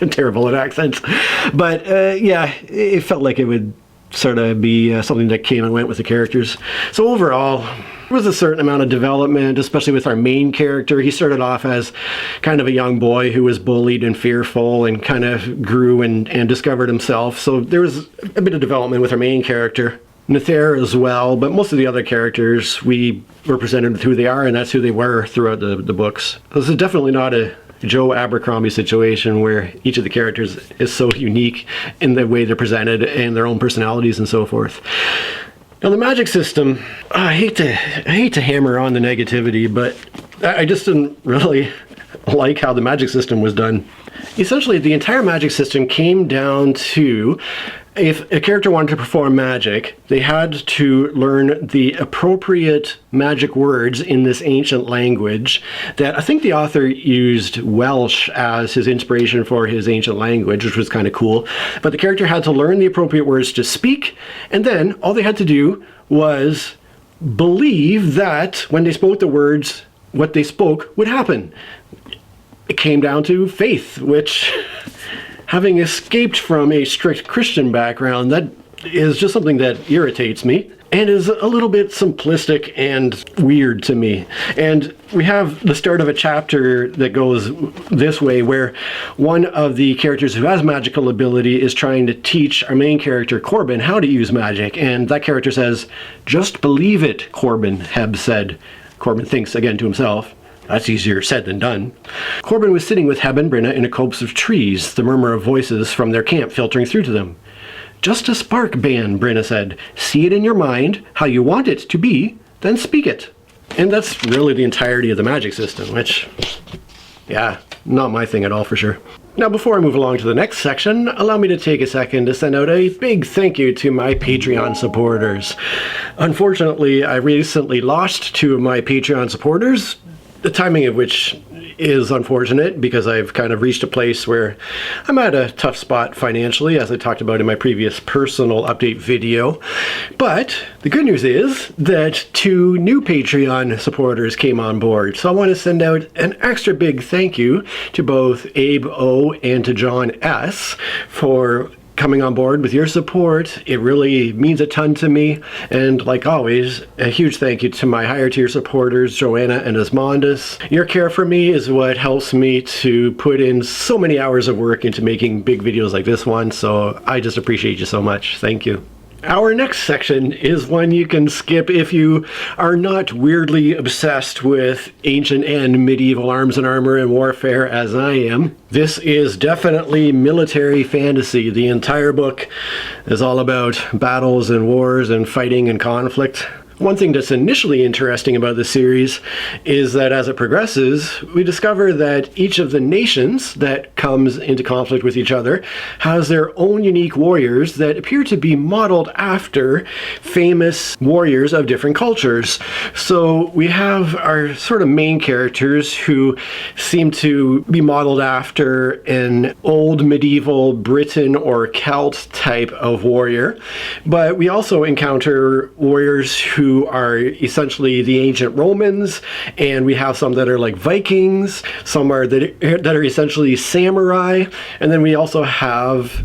I'm terrible at accents. But yeah, it felt like it would sort of be something that came and went with the characters. So overall, there was a certain amount of development, especially with our main character. He started off as kind of a young boy who was bullied and fearful and kind of grew and discovered himself. So there was a bit of development with our main character. Nether as well, but most of the other characters we were presented with who they are, and that's who they were throughout the books. This is definitely not a Joe Abercrombie situation where each of the characters is so unique in the way they're presented and their own personalities and so forth. Now, the magic system, I hate to hammer on the negativity, but I just didn't really like how the magic system was done. essentially the entire magic system came down to, if a character wanted to perform magic, they had to learn the appropriate magic words in this ancient language that I think the author used Welsh as his inspiration for his ancient language, which was kind of cool. But the character had to learn the appropriate words to speak, and then all they had to do was believe that when they spoke the words, what they spoke would happen. It came down to faith, which, having escaped from a strict Christian background, that is just something that irritates me and is a little bit simplistic and weird to me. And we have the start of a chapter that goes this way, where one of the characters who has magical ability is trying to teach our main character, Corbin, how to use magic. And that character says, "Just believe it, Corbin," Heb said. Corbin thinks again to himself, "That's easier said than done." Corbin was sitting with Heb and Brenna in a copse of trees, the murmur of voices from their camp filtering through to them. "Just a spark, Ban," Brenna said. "See it in your mind, how you want it to be, then speak it." And that's really the entirety of the magic system, which, yeah, not my thing at all for sure. Now, before I move along to the next section, allow me to take a second to send out a big thank you to my Patreon supporters. Unfortunately, I recently lost 2 of my Patreon supporters, the timing of which is unfortunate because I've kind of reached a place where I'm at a tough spot financially, as I talked about in my previous personal update video. But the good news is that 2 new Patreon supporters came on board. So I want to send out an extra big thank you to both Abe O and to John S for coming on board with your support. It really means a ton to me. And like always, a huge thank you to my higher tier supporters, Joanna and Asmondus. Your care for me is what helps me to put in so many hours of work into making big videos like this one. So I just appreciate you so much. Thank you. Our next section is one you can skip if you are not weirdly obsessed with ancient and medieval arms and armor and warfare as I am. This is definitely military fantasy. The entire book is all about battles and wars and fighting and conflict. One thing that's initially interesting about the series is that as it progresses, we discover that each of the nations that comes into conflict with each other has their own unique warriors that appear to be modeled after famous warriors of different cultures. So we have our sort of main characters who seem to be modeled after an old medieval Briton or Celt type of warrior, but we also encounter warriors who are essentially the ancient Romans, and we have some that are like Vikings, some are that are essentially samurai, and then we also have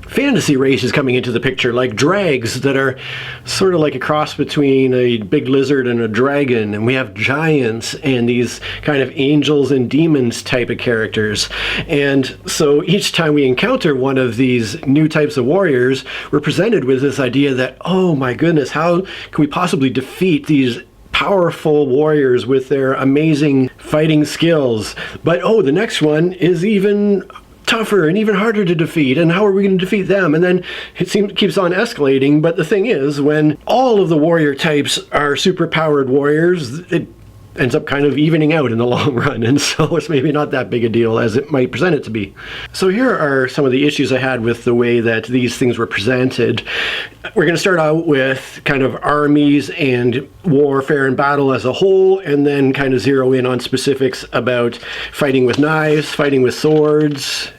fantasy races coming into the picture, like drags that are sort of like a cross between a big lizard and a dragon, and we have giants and these kind of angels and demons type of characters. And so each time we encounter one of these new types of warriors, we're presented with this idea that, oh my goodness, how can we possibly defeat these powerful warriors with their amazing fighting skills? But oh, the next one is even tougher and even harder to defeat, and how are we going to defeat them? And then it keeps on escalating. But the thing is, when all of the warrior types are super powered warriors, it ends up kind of evening out in the long run, and so it's maybe not that big a deal as it might present it to be. So here are some of the issues I had with the way that these things were presented. We're going to start out with kind of armies and warfare and battle as a whole, and then kind of zero in on specifics about fighting with knives, fighting with swords,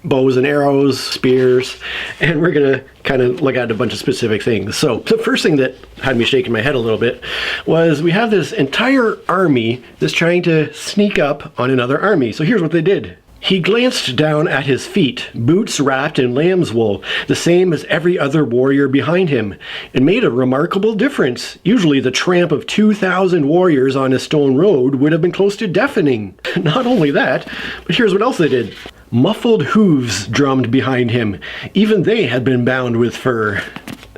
bows and arrows, spears, and we're going to kind of look at a bunch of specific things. So the first thing that had me shaking my head a little bit was we have this entire army that's trying to sneak up on another army. So here's what they did. He glanced down at his feet, boots wrapped in lamb's wool, the same as every other warrior behind him. It made a remarkable difference. Usually the tramp of 2,000 warriors on a stone road would have been close to deafening. Not only that, but here's what else they did. Muffled hooves drummed behind him. Even they had been bound with fur.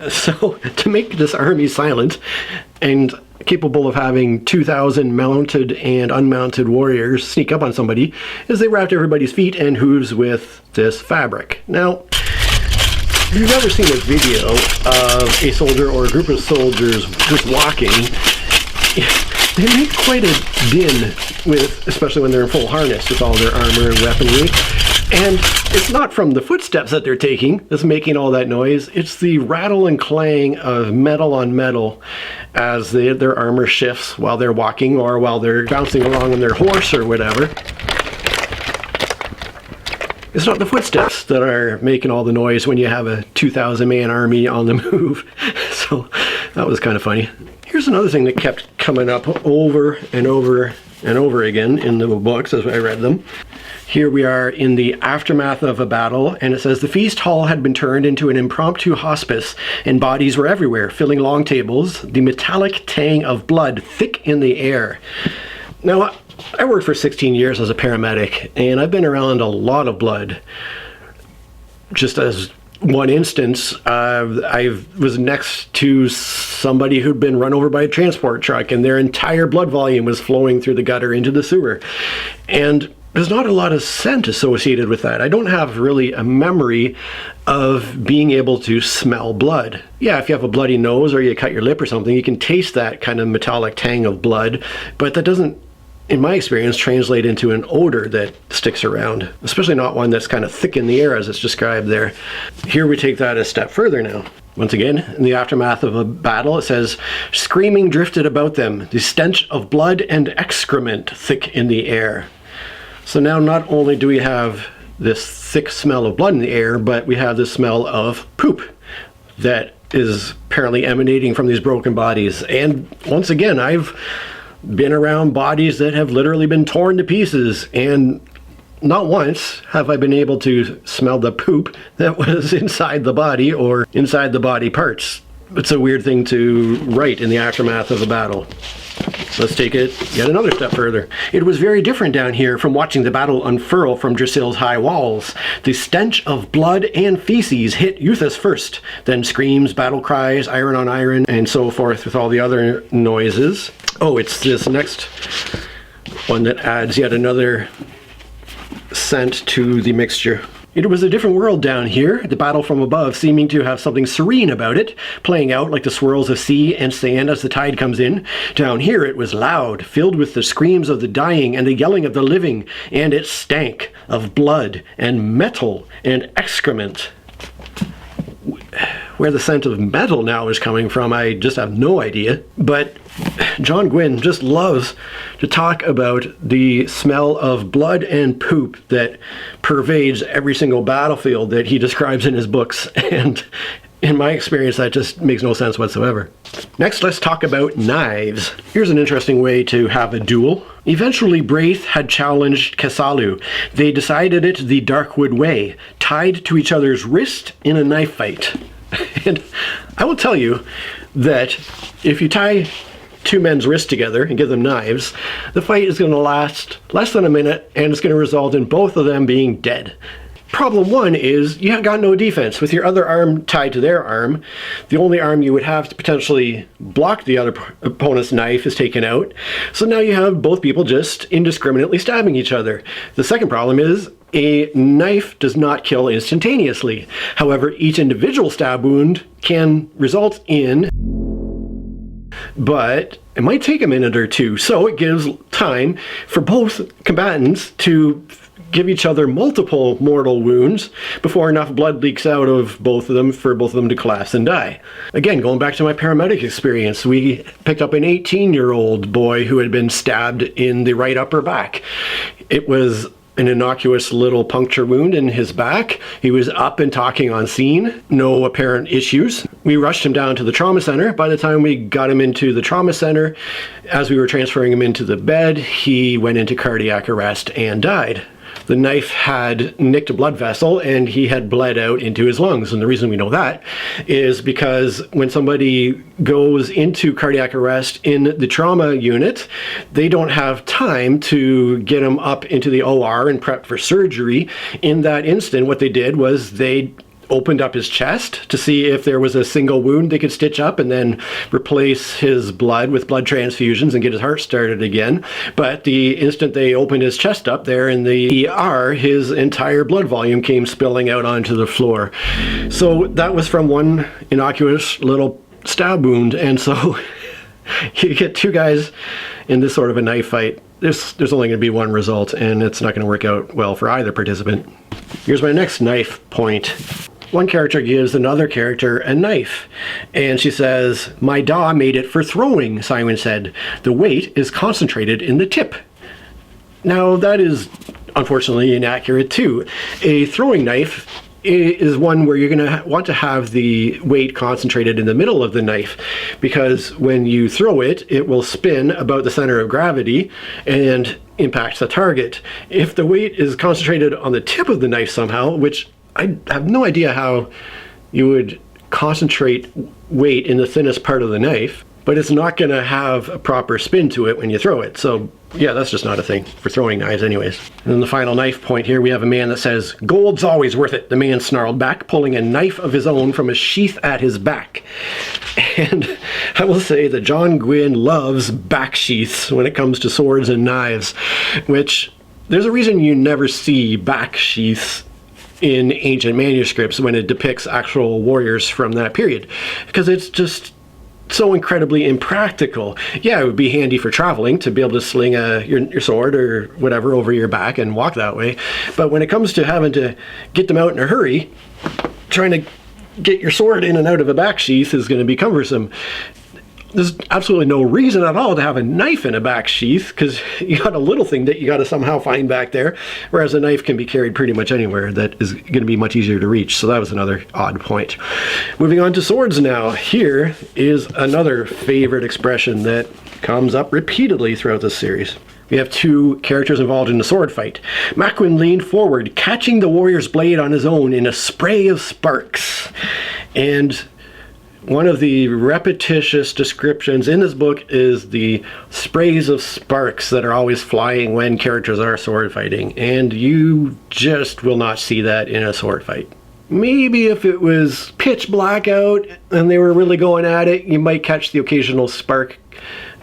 So, to make this army silent and capable of having 2,000 mounted and unmounted warriors sneak up on somebody, is they wrapped everybody's feet and hooves with this fabric. Now, if you've ever seen a video of a soldier or a group of soldiers just walking, they make quite a din, especially when they're in full harness with all their armor and weaponry. And it's not from the footsteps that they're taking that's making all that noise. It's the rattle and clang of metal on metal as their armor shifts while they're walking or while they're bouncing along on their horse or whatever. It's not the footsteps that are making all the noise when you have a 2,000-man army on the move. So that was kind of funny. Here's another thing that kept coming up over and over and over again in the books as I read them. Here we are in the aftermath of a battle, and it says the feast hall had been turned into an impromptu hospice, and bodies were everywhere, filling long tables, the metallic tang of blood thick in the air. Now, I worked for 16 years as a paramedic, and I've been around a lot of blood. Just as one instance, I was next to somebody who'd been run over by a transport truck, and their entire blood volume was flowing through the gutter into the sewer. And there's not a lot of scent associated with that. I don't have really a memory of being able to smell blood. Yeah, if you have a bloody nose or you cut your lip or something, you can taste that kind of metallic tang of blood, but that doesn't, in my experience, translate into an odor that sticks around, especially not one that's kind of thick in the air as it's described there. Here we take that a step further now. Once again, in the aftermath of a battle, it says, screaming drifted about them, the stench of blood and excrement thick in the air. So now not only do we have this thick smell of blood in the air, but we have the smell of poop that is apparently emanating from these broken bodies. And once again, I've been around bodies that have literally been torn to pieces, and not once have I been able to smell the poop that was inside the body or inside the body parts. It's a weird thing to write in the aftermath of a battle. Let's take it yet another step further. It was very different down here from watching the battle unfurl from Drasil's high walls. The stench of blood and feces hit Euthus first, then screams, battle cries, iron on iron, and so forth with all the other noises. Oh, it's this next one that adds yet another scent to the mixture. It was a different world down here, the battle from above seeming to have something serene about it, playing out like the swirls of sea and sand as the tide comes in. Down here it was loud, filled with the screams of the dying and the yelling of the living, and it stank of blood and metal and excrement. Where the scent of metal now is coming from, I just have no idea. But John Wynne just loves to talk about the smell of blood and poop that pervades every single battlefield that he describes in his books. And in my experience, that just makes no sense whatsoever. Next, let's talk about knives. Here's an interesting way to have a duel. Eventually, Braith had challenged Kesalu. They decided it the Darkwood way, tied to each other's wrist in a knife fight. And I will tell you that if you tie two men's wrists together and give them knives, the fight is going to last less than a minute, and it's going to result in both of them being dead. Problem one is you have got no defense. With your other arm tied to their arm, the only arm you would have to potentially block the other opponent's knife is taken out. So now you have both people just indiscriminately stabbing each other. The second problem is a knife does not kill instantaneously. However, each individual stab wound can result in, but it might take a minute or two. So it gives time for both combatants to give each other multiple mortal wounds before enough blood leaks out of both of them for both of them to collapse and die. Again, going back to my paramedic experience, we picked up an 18-year-old boy who had been stabbed in the right upper back. It was an innocuous little puncture wound in his back. He was up and talking on scene, no apparent issues. We rushed him down to the trauma center. By the time we got him into the trauma center, as we were transferring him into the bed, he went into cardiac arrest and died. The knife had nicked a blood vessel and he had bled out into his lungs. And the reason we know that is because when somebody goes into cardiac arrest in the trauma unit, they don't have time to get them up into the OR and prep for surgery. In that instant, what they did was they opened up his chest to see if there was a single wound they could stitch up and then replace his blood with blood transfusions and get his heart started again. But the instant they opened his chest up there in the ER, his entire blood volume came spilling out onto the floor. So that was from one innocuous little stab wound. And so You get two guys in this sort of a knife fight, there's only going to be one result, and it's not going to work out well for either participant. Here's my next knife point. One character gives another character a knife, and she says, "My da made it for throwing," Simon said. "The weight is concentrated in the tip." Now, that is unfortunately inaccurate too. A throwing knife is one where you're going to want to have the weight concentrated in the middle of the knife, because when you throw it, it will spin about the center of gravity and impact the target. If the weight is concentrated on the tip of the knife somehow, which I have no idea how you would concentrate weight in the thinnest part of the knife, but it's not going to have a proper spin to it when you throw it. So yeah, that's just not a thing for throwing knives anyways. And then the final knife point here, we have a man that says, "Gold's always worth it," the man snarled back, pulling a knife of his own from a sheath at his back. And I will say that John Wynne loves back sheaths when it comes to swords and knives, which there's a reason you never see back sheaths in ancient manuscripts when it depicts actual warriors from that period, because it's just so incredibly impractical. Yeah, it would be handy for traveling to be able to sling your sword or whatever over your back and walk that way, but when it comes to having to get them out in a hurry, trying to get your sword in and out of a back sheath is going to be cumbersome. There's absolutely no reason at all to have a knife in a back sheath, because you got a little thing that you got to somehow find back there, whereas a knife can be carried pretty much anywhere. That is going to be much easier to reach. So that was another odd point. Moving on to swords now. Here is another favorite expression that comes up repeatedly throughout this series. We have two characters involved in a sword fight. Macquin leaned forward, catching the warrior's blade on his own in a spray of sparks. And one of the repetitious descriptions in this book is the sprays of sparks that are always flying when characters are sword fighting, and you just will not see that in a sword fight. Maybe if it was pitch black out and they were really going at it, you might catch the occasional spark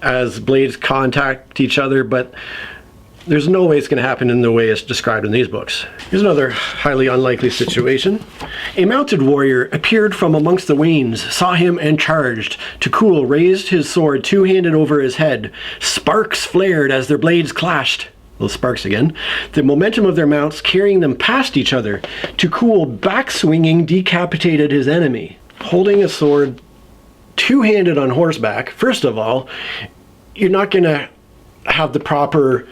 as blades contact each other, but there's no way it's going to happen in the way it's described in these books. Here's another highly unlikely situation. A mounted warrior appeared from amongst the wains, saw him and charged. Tukul raised his sword two-handed over his head. Sparks flared as their blades clashed. Those sparks again. The momentum of their mounts carrying them past each other. Tukul, back-swinging, decapitated his enemy. Holding a sword two-handed on horseback, first of all, you're not going to have the proper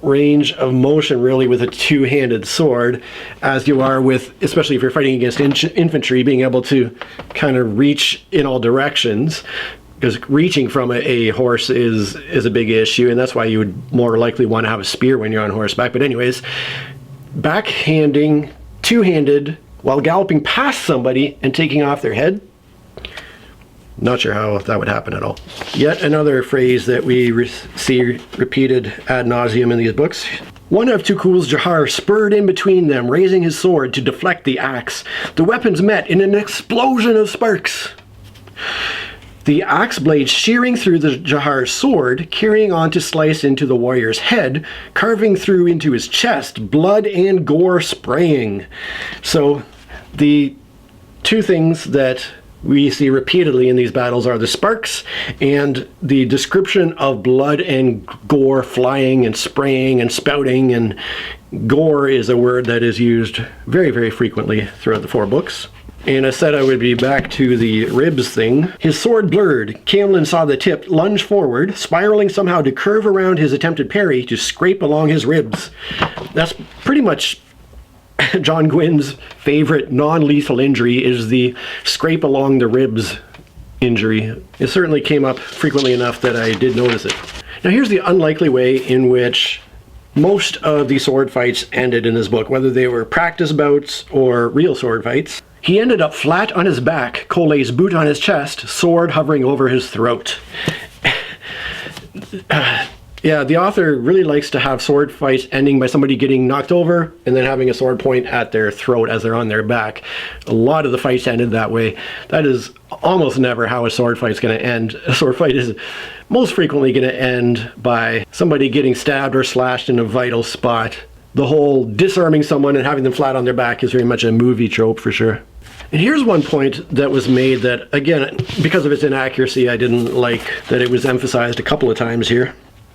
range of motion really with a two-handed sword as you are with, especially if you're fighting against infantry, being able to kind of reach in all directions, because reaching from a horse is a big issue, and that's why you would more likely want to have a spear when you're on horseback. But anyways, backhanding two-handed while galloping past somebody and taking off their head, not sure how that would happen at all. Yet another phrase that we see repeated ad nauseum in these books. One of Tukul's Jahar spurred in between them, raising his sword to deflect the axe. The weapons met in an explosion of sparks. The axe blade shearing through the Jahar's sword, carrying on to slice into the warrior's head, carving through into his chest, blood and gore spraying. So the two things that we see repeatedly in these battles are the sparks and the description of blood and gore flying and spraying and spouting, and gore is a word that is used very, very frequently throughout the four books. And I said I would be back to the ribs thing. His sword blurred. Camlin saw the tip lunge forward, spiraling somehow to curve around his attempted parry to scrape along his ribs. That's pretty much John Gwynne's favorite non-lethal injury, is the scrape along the ribs injury. It certainly came up frequently enough that I did notice it. Now here's the unlikely way in which most of the sword fights ended in this book, whether they were practice bouts or real sword fights. He ended up flat on his back, Cole's boot on his chest, sword hovering over his throat. Yeah, the author really likes to have sword fights ending by somebody getting knocked over and then having a sword point at their throat as they're on their back. A lot of the fights ended that way. That is almost never how a sword fight's going to end. A sword fight is most frequently going to end by somebody getting stabbed or slashed in a vital spot. The whole disarming someone and having them flat on their back is very much a movie trope for sure. And here's one point that was made that, again, because of its inaccuracy, I didn't like that it was emphasized a couple of times here.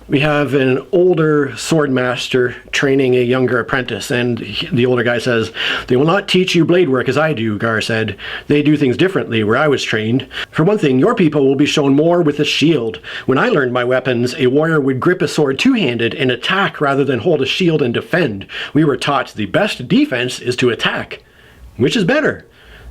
We have an older sword master training a younger apprentice, and the older guy says, "They will not teach you blade work as I do," Gar said. "They do things differently where I was trained. For one thing, your people will be shown more with a shield. When I learned my weapons, a warrior would grip a sword two-handed and attack rather than hold a shield and defend. We were taught the best defense is to attack. Which is better?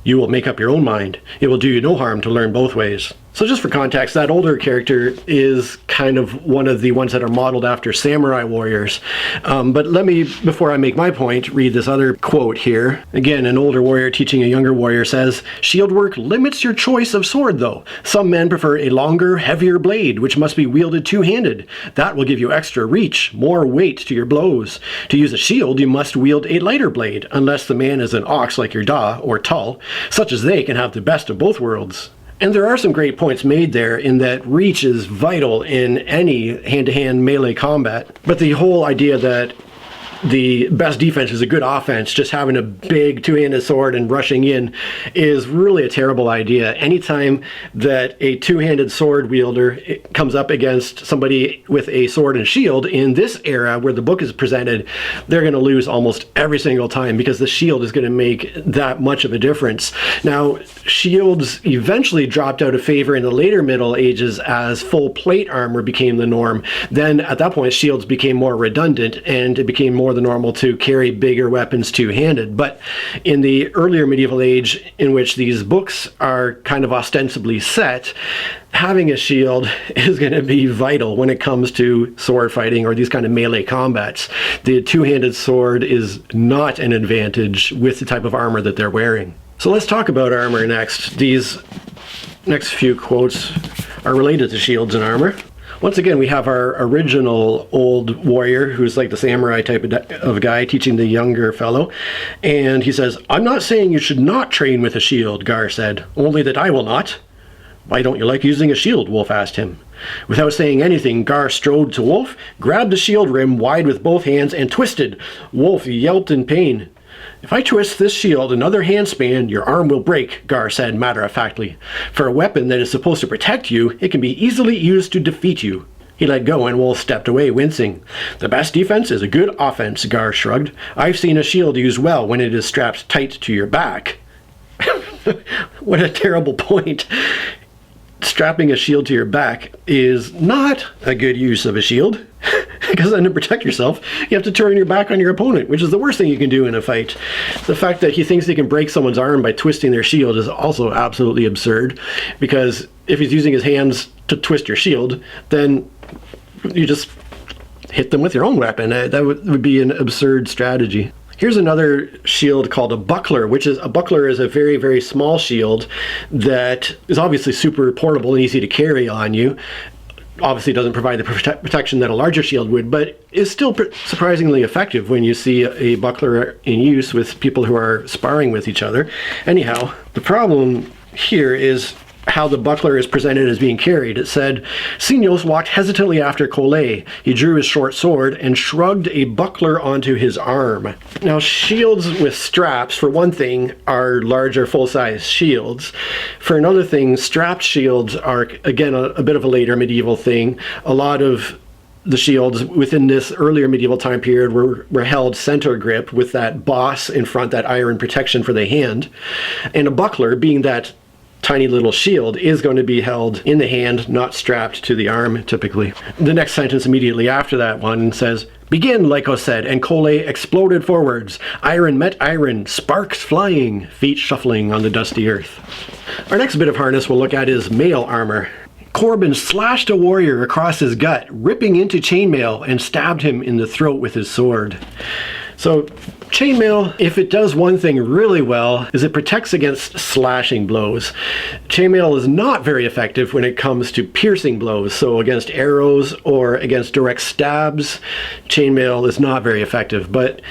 You will make up your own mind. It will do you no harm to learn both ways." So just for context, that older character is kind of one of the ones that are modeled after samurai warriors. But let me, before I make my point, read this other quote here. Again, an older warrior teaching a younger warrior says, "Shield work limits your choice of sword, though. Some men prefer a longer, heavier blade, which must be wielded two-handed. That will give you extra reach, more weight to your blows. To use a shield, you must wield a lighter blade, unless the man is an ox like your Da or Tull. Such as they can have the best of both worlds." And there are some great points made there in that reach is vital in any hand-to-hand melee combat. But the whole idea that the best defense is a good offense, just having a big two-handed sword and rushing in, is really a terrible idea. Anytime that a two-handed sword wielder comes up against somebody with a sword and shield in this era where the book is presented, they're going to lose almost every single time because the shield is going to make that much of a difference. Now, shields eventually dropped out of favor in the later Middle Ages as full plate armor became the norm. Then at that point, shields became more redundant and it became more than normal to carry bigger weapons two-handed. But in the earlier medieval age, in which these books are kind of ostensibly set, having a shield is going to be vital when it comes to sword fighting or these kind of melee combats. The two-handed sword is not an advantage with the type of armor that they're wearing. So let's talk about armor next. These next few quotes are related to shields and armor. Once again, we have our original old warrior, who's like the samurai type of guy, teaching the younger fellow. And he says, "I'm not saying you should not train with a shield," Gar said, "only that I will not." "Why don't you like using a shield?" Wolf asked him. Without saying anything, Gar strode to Wolf, grabbed the shield rim wide with both hands, and twisted. Wolf yelped in pain. "If I twist this shield another handspan, your arm will break," Gar said matter-of-factly. "For a weapon that is supposed to protect you, it can be easily used to defeat you." He let go and Wolf stepped away, wincing. "The best defense is a good offense," Gar shrugged. "I've seen a shield used well when it is strapped tight to your back." What a terrible point. Strapping a shield to your back is not a good use of a shield. Because then to protect yourself, you have to turn your back on your opponent, which is the worst thing you can do in a fight. The fact that he thinks he can break someone's arm by twisting their shield is also absolutely absurd, because if he's using his hands to twist your shield, then you just hit them with your own weapon. That would be an absurd strategy. Here's another shield called a buckler, which is a very, very small shield that is obviously super portable and easy to carry on you. Obviously doesn't provide the protection that a larger shield would, but is still surprisingly effective when you see a buckler in use with people who are sparring with each other. Anyhow, the problem here is how the buckler is presented as being carried. It said, "Signos walked hesitantly after Collet. He drew his short sword and shrugged a buckler onto his arm." Now, shields with straps, for one thing, are larger full-size shields. For another thing, strapped shields are, again, a bit of a later medieval thing. A lot of the shields within this earlier medieval time period were held center grip with that boss in front, that iron protection for the hand. And a buckler, being that tiny little shield, is going to be held in the hand, not strapped to the arm typically. The next sentence immediately after that one says, "Begin," Lyco said, and Collet exploded forwards. Iron met iron, sparks flying, feet shuffling on the dusty earth. Our next bit of harness we'll look at is mail armor. Corbin slashed a warrior across his gut, ripping into chainmail, and stabbed him in the throat with his sword. So chainmail, if it does one thing really well, is it protects against slashing blows. Chainmail is not very effective when it comes to piercing blows. So against arrows or against direct stabs, chainmail is not very effective. But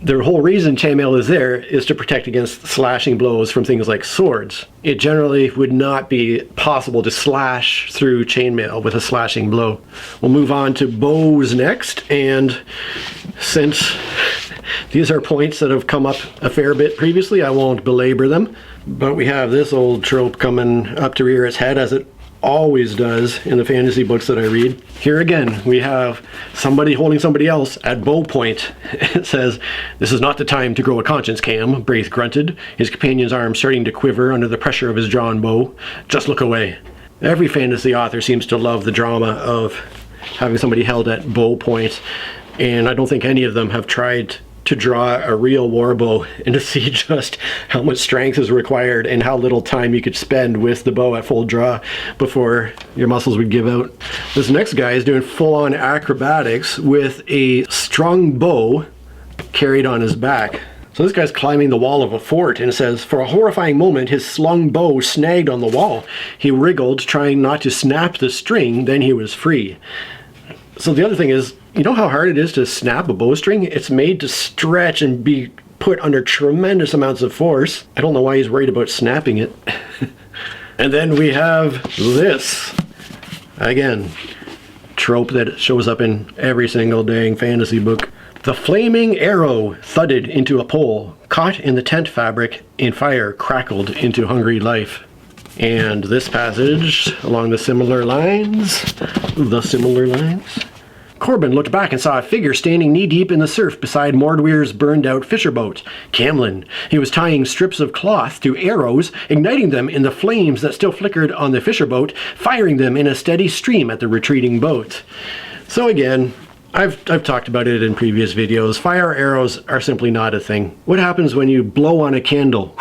the whole reason chainmail is there is to protect against slashing blows from things like swords. It generally would not be possible to slash through chainmail with a slashing blow. We'll move on to bows next, and since These are points that have come up a fair bit previously. I won't belabor them, but we have this old trope coming up to rear its head, as it always does in the fantasy books that I read. Here again, we have somebody holding somebody else at bow point. It says, "This is not the time to grow a conscience, Cam," Braith grunted, his companion's arm starting to quiver under the pressure of his drawn bow. "Just look away." Every fantasy author seems to love the drama of having somebody held at bow point, and I don't think any of them have tried to draw a real war bow and to see just how much strength is required and how little time you could spend with the bow at full draw before your muscles would give out. This next guy is doing full-on acrobatics with a strung bow carried on his back. So this guy's climbing the wall of a fort, and it says, "For a horrifying moment, his slung bow snagged on the wall. He wriggled, trying not to snap the string, then he was free." So the other thing is, you know how hard it is to snap a bowstring? It's made to stretch and be put under tremendous amounts of force. I don't know why he's worried about snapping it. And then we have this. Again, trope that shows up in every single dang fantasy book. The flaming arrow thudded into a pole, caught in the tent fabric, in fire crackled into hungry life. And this passage, along the similar lines, Corbin looked back and saw a figure standing knee-deep in the surf beside Mordweir's burned-out fisher boat, Camlin. He was tying strips of cloth to arrows, igniting them in the flames that still flickered on the fisher boat, firing them in a steady stream at the retreating boat. So again, I've talked about it in previous videos. Fire arrows are simply not a thing. What happens when you blow on a candle?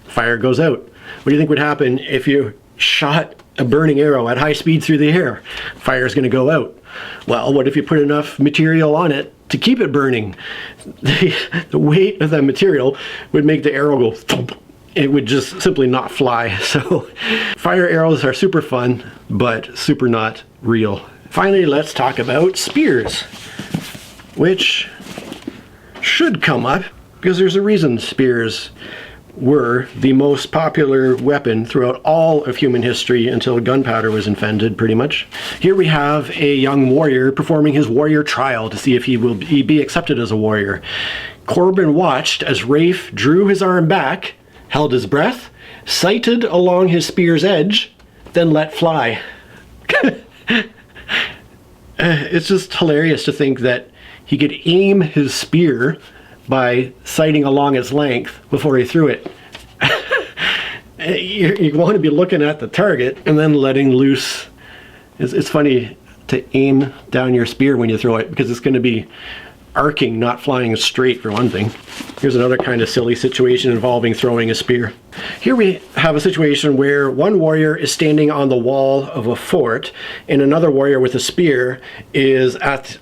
Fire goes out. What do you think would happen if you shot a burning arrow at high speed through the air? Fire is going to go out. Well, what if you put enough material on it to keep it burning? The weight of that material would make the arrow go thump. It would just simply not fly. So fire arrows are super fun, but super not real. Finally, let's talk about spears, which should come up because there's a reason spears were the most popular weapon throughout all of human history until gunpowder was invented, pretty much. Here we have a young warrior performing his warrior trial to see if he will be accepted as a warrior. Corbin watched as Rafe drew his arm back, held his breath, sighted along his spear's edge, then let fly. It's just hilarious to think that he could aim his spear by sighting along its length before he threw it. You want to be looking at the target and then letting loose. It's funny to aim down your spear when you throw it because it's going to be arcing, not flying straight, for one thing. Here's another kind of silly situation involving throwing a spear. Here we have a situation where one warrior is standing on the wall of a fort and another warrior with a spear is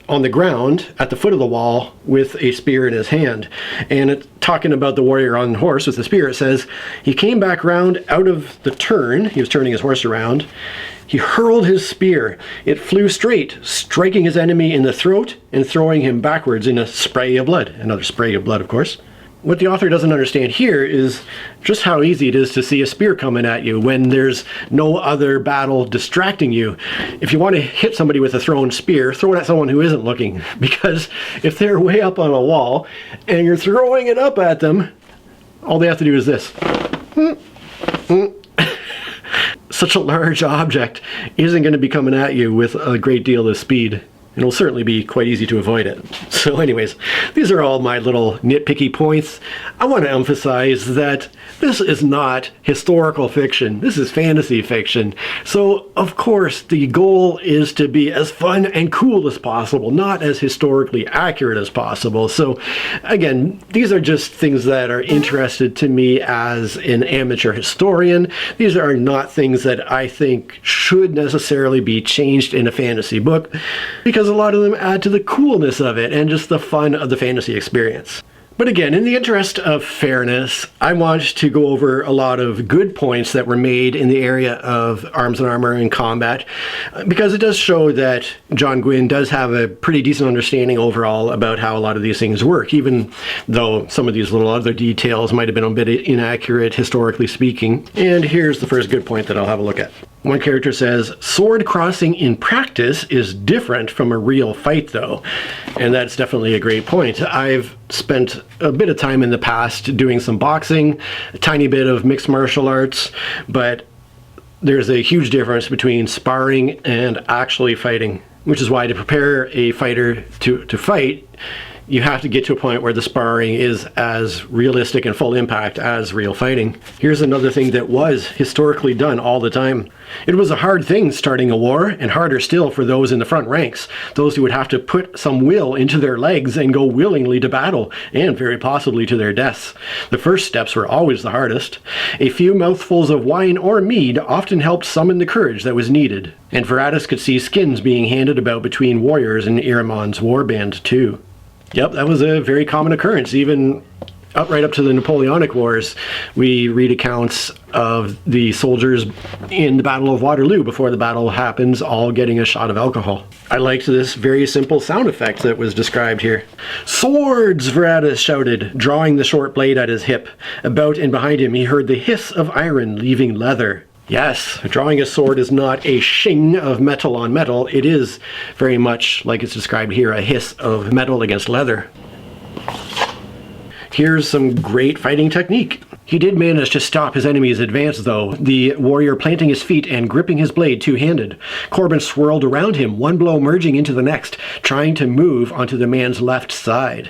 on the ground at the foot of the wall with a spear in his hand. And it's talking about the warrior on the horse with the spear. It says, "He came back round out of the turn," he was turning his horse around, "he hurled his spear. It flew straight, striking his enemy in the throat and throwing him backwards in a spray of blood." Another spray of blood, of course. What the author doesn't understand here is just how easy it is to see a spear coming at you when there's no other battle distracting you. If you want to hit somebody with a thrown spear, throw it at someone who isn't looking, because if they're way up on a wall and you're throwing it up at them, all they have to do is this. Such a large object isn't going to be coming at you with a great deal of speed. It'll certainly be quite easy to avoid it. So anyways, these are all my little nitpicky points. I want to emphasize that this is not historical fiction. This is fantasy fiction. So of course the goal is to be as fun and cool as possible, not as historically accurate as possible. So again, these are just things that are interested to me as an amateur historian. These are not things that I think should necessarily be changed in a fantasy book, because a lot of them add to the coolness of it and just the fun of the fantasy experience. But again, in the interest of fairness, I want to go over a lot of good points that were made in the area of arms and armor and combat, because it does show that John Wynne does have a pretty decent understanding overall about how a lot of these things work, even though some of these little other details might have been a bit inaccurate historically speaking. And here's the first good point that I'll have a look at. One character says, sword crossing in practice is different from a real fight though. And that's definitely a great point. I've spent a bit of time in the past doing some boxing, a tiny bit of mixed martial arts, but there's a huge difference between sparring and actually fighting, which is why to prepare a fighter to fight, you have to get to a point where the sparring is as realistic and full impact as real fighting. Here's another thing that was historically done all the time. It was a hard thing starting a war, and harder still for those in the front ranks, those who would have to put some will into their legs and go willingly to battle, and very possibly to their deaths. The first steps were always the hardest. A few mouthfuls of wine or mead often helped summon the courage that was needed, and Veratus could see skins being handed about between warriors in Iramon's warband too. Yep, that was a very common occurrence, even right up to the Napoleonic Wars. We read accounts of the soldiers in the Battle of Waterloo before the battle happens, all getting a shot of alcohol. I liked this very simple sound effect that was described here. "Swords!" Veratus shouted, drawing the short blade at his hip. About and behind him he heard the hiss of iron leaving leather. Yes, drawing a sword is not a shing of metal on metal. It is very much, like it's described here, a hiss of metal against leather. Here's some great fighting technique. He did manage to stop his enemy's advance though, the warrior planting his feet and gripping his blade two-handed. Corbin swirled around him, one blow merging into the next, trying to move onto the man's left side.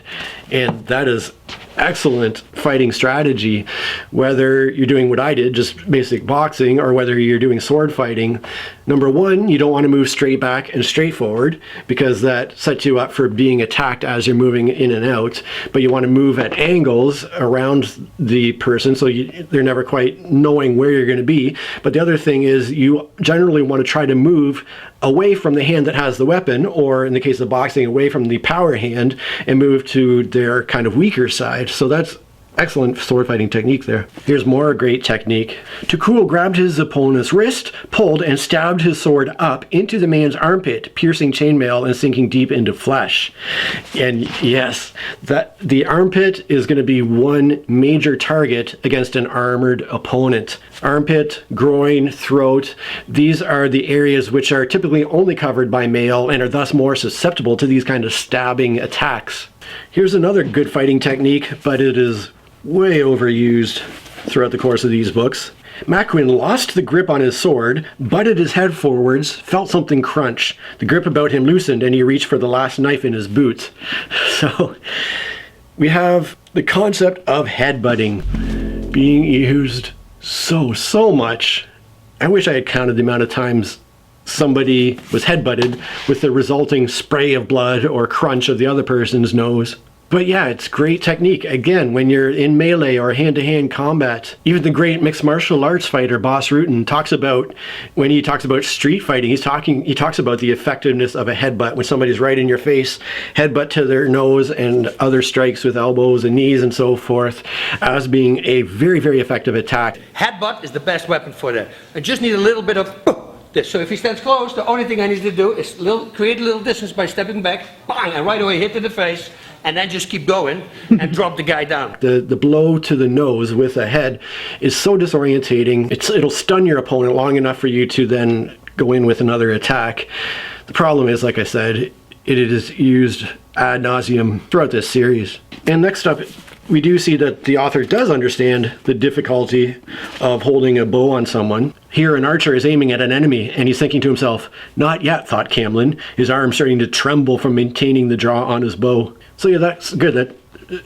And that is excellent fighting strategy, whether you're doing what I did, just basic boxing, or whether you're doing sword fighting. Number one, you don't want to move straight back and straight forward because that sets you up for being attacked as you're moving in and out, but you want to move at angles around the person so they're never quite knowing where you're going to be. But the other thing is you generally want to try to move away from the hand that has the weapon, or in the case of boxing, away from the power hand and move to their kind of weaker side. So that's excellent sword fighting technique there. Here's more great technique. Tukul grabbed his opponent's wrist, pulled, and stabbed his sword up into the man's armpit, piercing chainmail and sinking deep into flesh. And yes, that the armpit is going to be one major target against an armored opponent. Armpit, groin, throat, these are the areas which are typically only covered by mail and are thus more susceptible to these kind of stabbing attacks. Here's another good fighting technique, but it is way overused throughout the course of these books. Maquin lost the grip on his sword, butted his head forwards, felt something crunch. The grip about him loosened and he reached for the last knife in his boot. So we have the concept of headbutting being used so much. I wish I had counted the amount of times somebody was headbutted with the resulting spray of blood or crunch of the other person's nose. But yeah, it's great technique. Again, when you're in melee or hand-to-hand combat, even the great mixed martial arts fighter Boss Rutan talks about, when he talks about street fighting, he talks about the effectiveness of a headbutt. When somebody's right in your face, headbutt to their nose and other strikes with elbows and knees and so forth as being a very, very effective attack. Headbutt is the best weapon for that. I just need a little bit of this. So if he stands close, the only thing I need to do is create a little distance by stepping back, bang, and right away hit to the face, and then just keep going and drop the guy down. The blow to the nose with a head is so disorientating. It'll stun your opponent long enough for you to then go in with another attack. The problem is, like I said, it is used ad nauseum throughout this series. And next up, we do see that the author does understand the difficulty of holding a bow on someone. Here, an archer is aiming at an enemy, and he's thinking to himself, "Not yet," thought Camlin, his arm starting to tremble from maintaining the draw on his bow. So yeah, that's good. That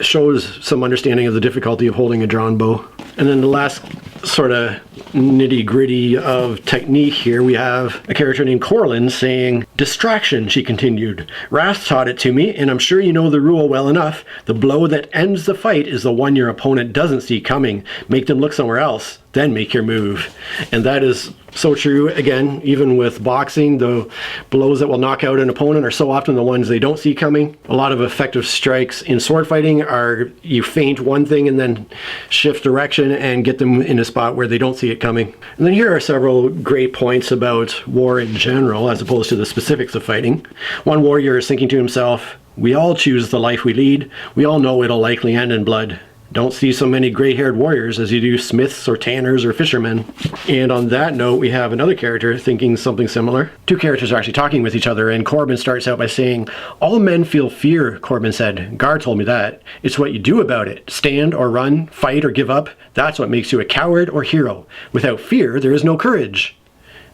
shows some understanding of the difficulty of holding a drawn bow. And then the last sort of nitty-gritty of technique here, we have a character named Corlin saying, "Distraction," she continued. "Wrath taught it to me, and I'm sure you know the rule well enough. The blow that ends the fight is the one your opponent doesn't see coming. Make them look somewhere else, then make your move." And that is so true. Again, even with boxing, the blows that will knock out an opponent are so often the ones they don't see coming. A lot of effective strikes in sword fighting are you feint one thing and then shift direction and get them in a spot where they don't see it coming. And then here are several great points about war in general as opposed to the specifics of fighting. One warrior is thinking to himself, "We all choose the life we lead. We all know it'll likely end in blood. Don't see so many gray-haired warriors as you do smiths or tanners or fishermen. And on that note, we have another character thinking something similar. Two characters are actually talking with each other, and Corbin starts out by saying, "All men feel fear," Corbin said. "Gar told me that. It's what you do about it. Stand or run, fight or give up. That's what makes you a coward or hero. Without fear, there is no courage."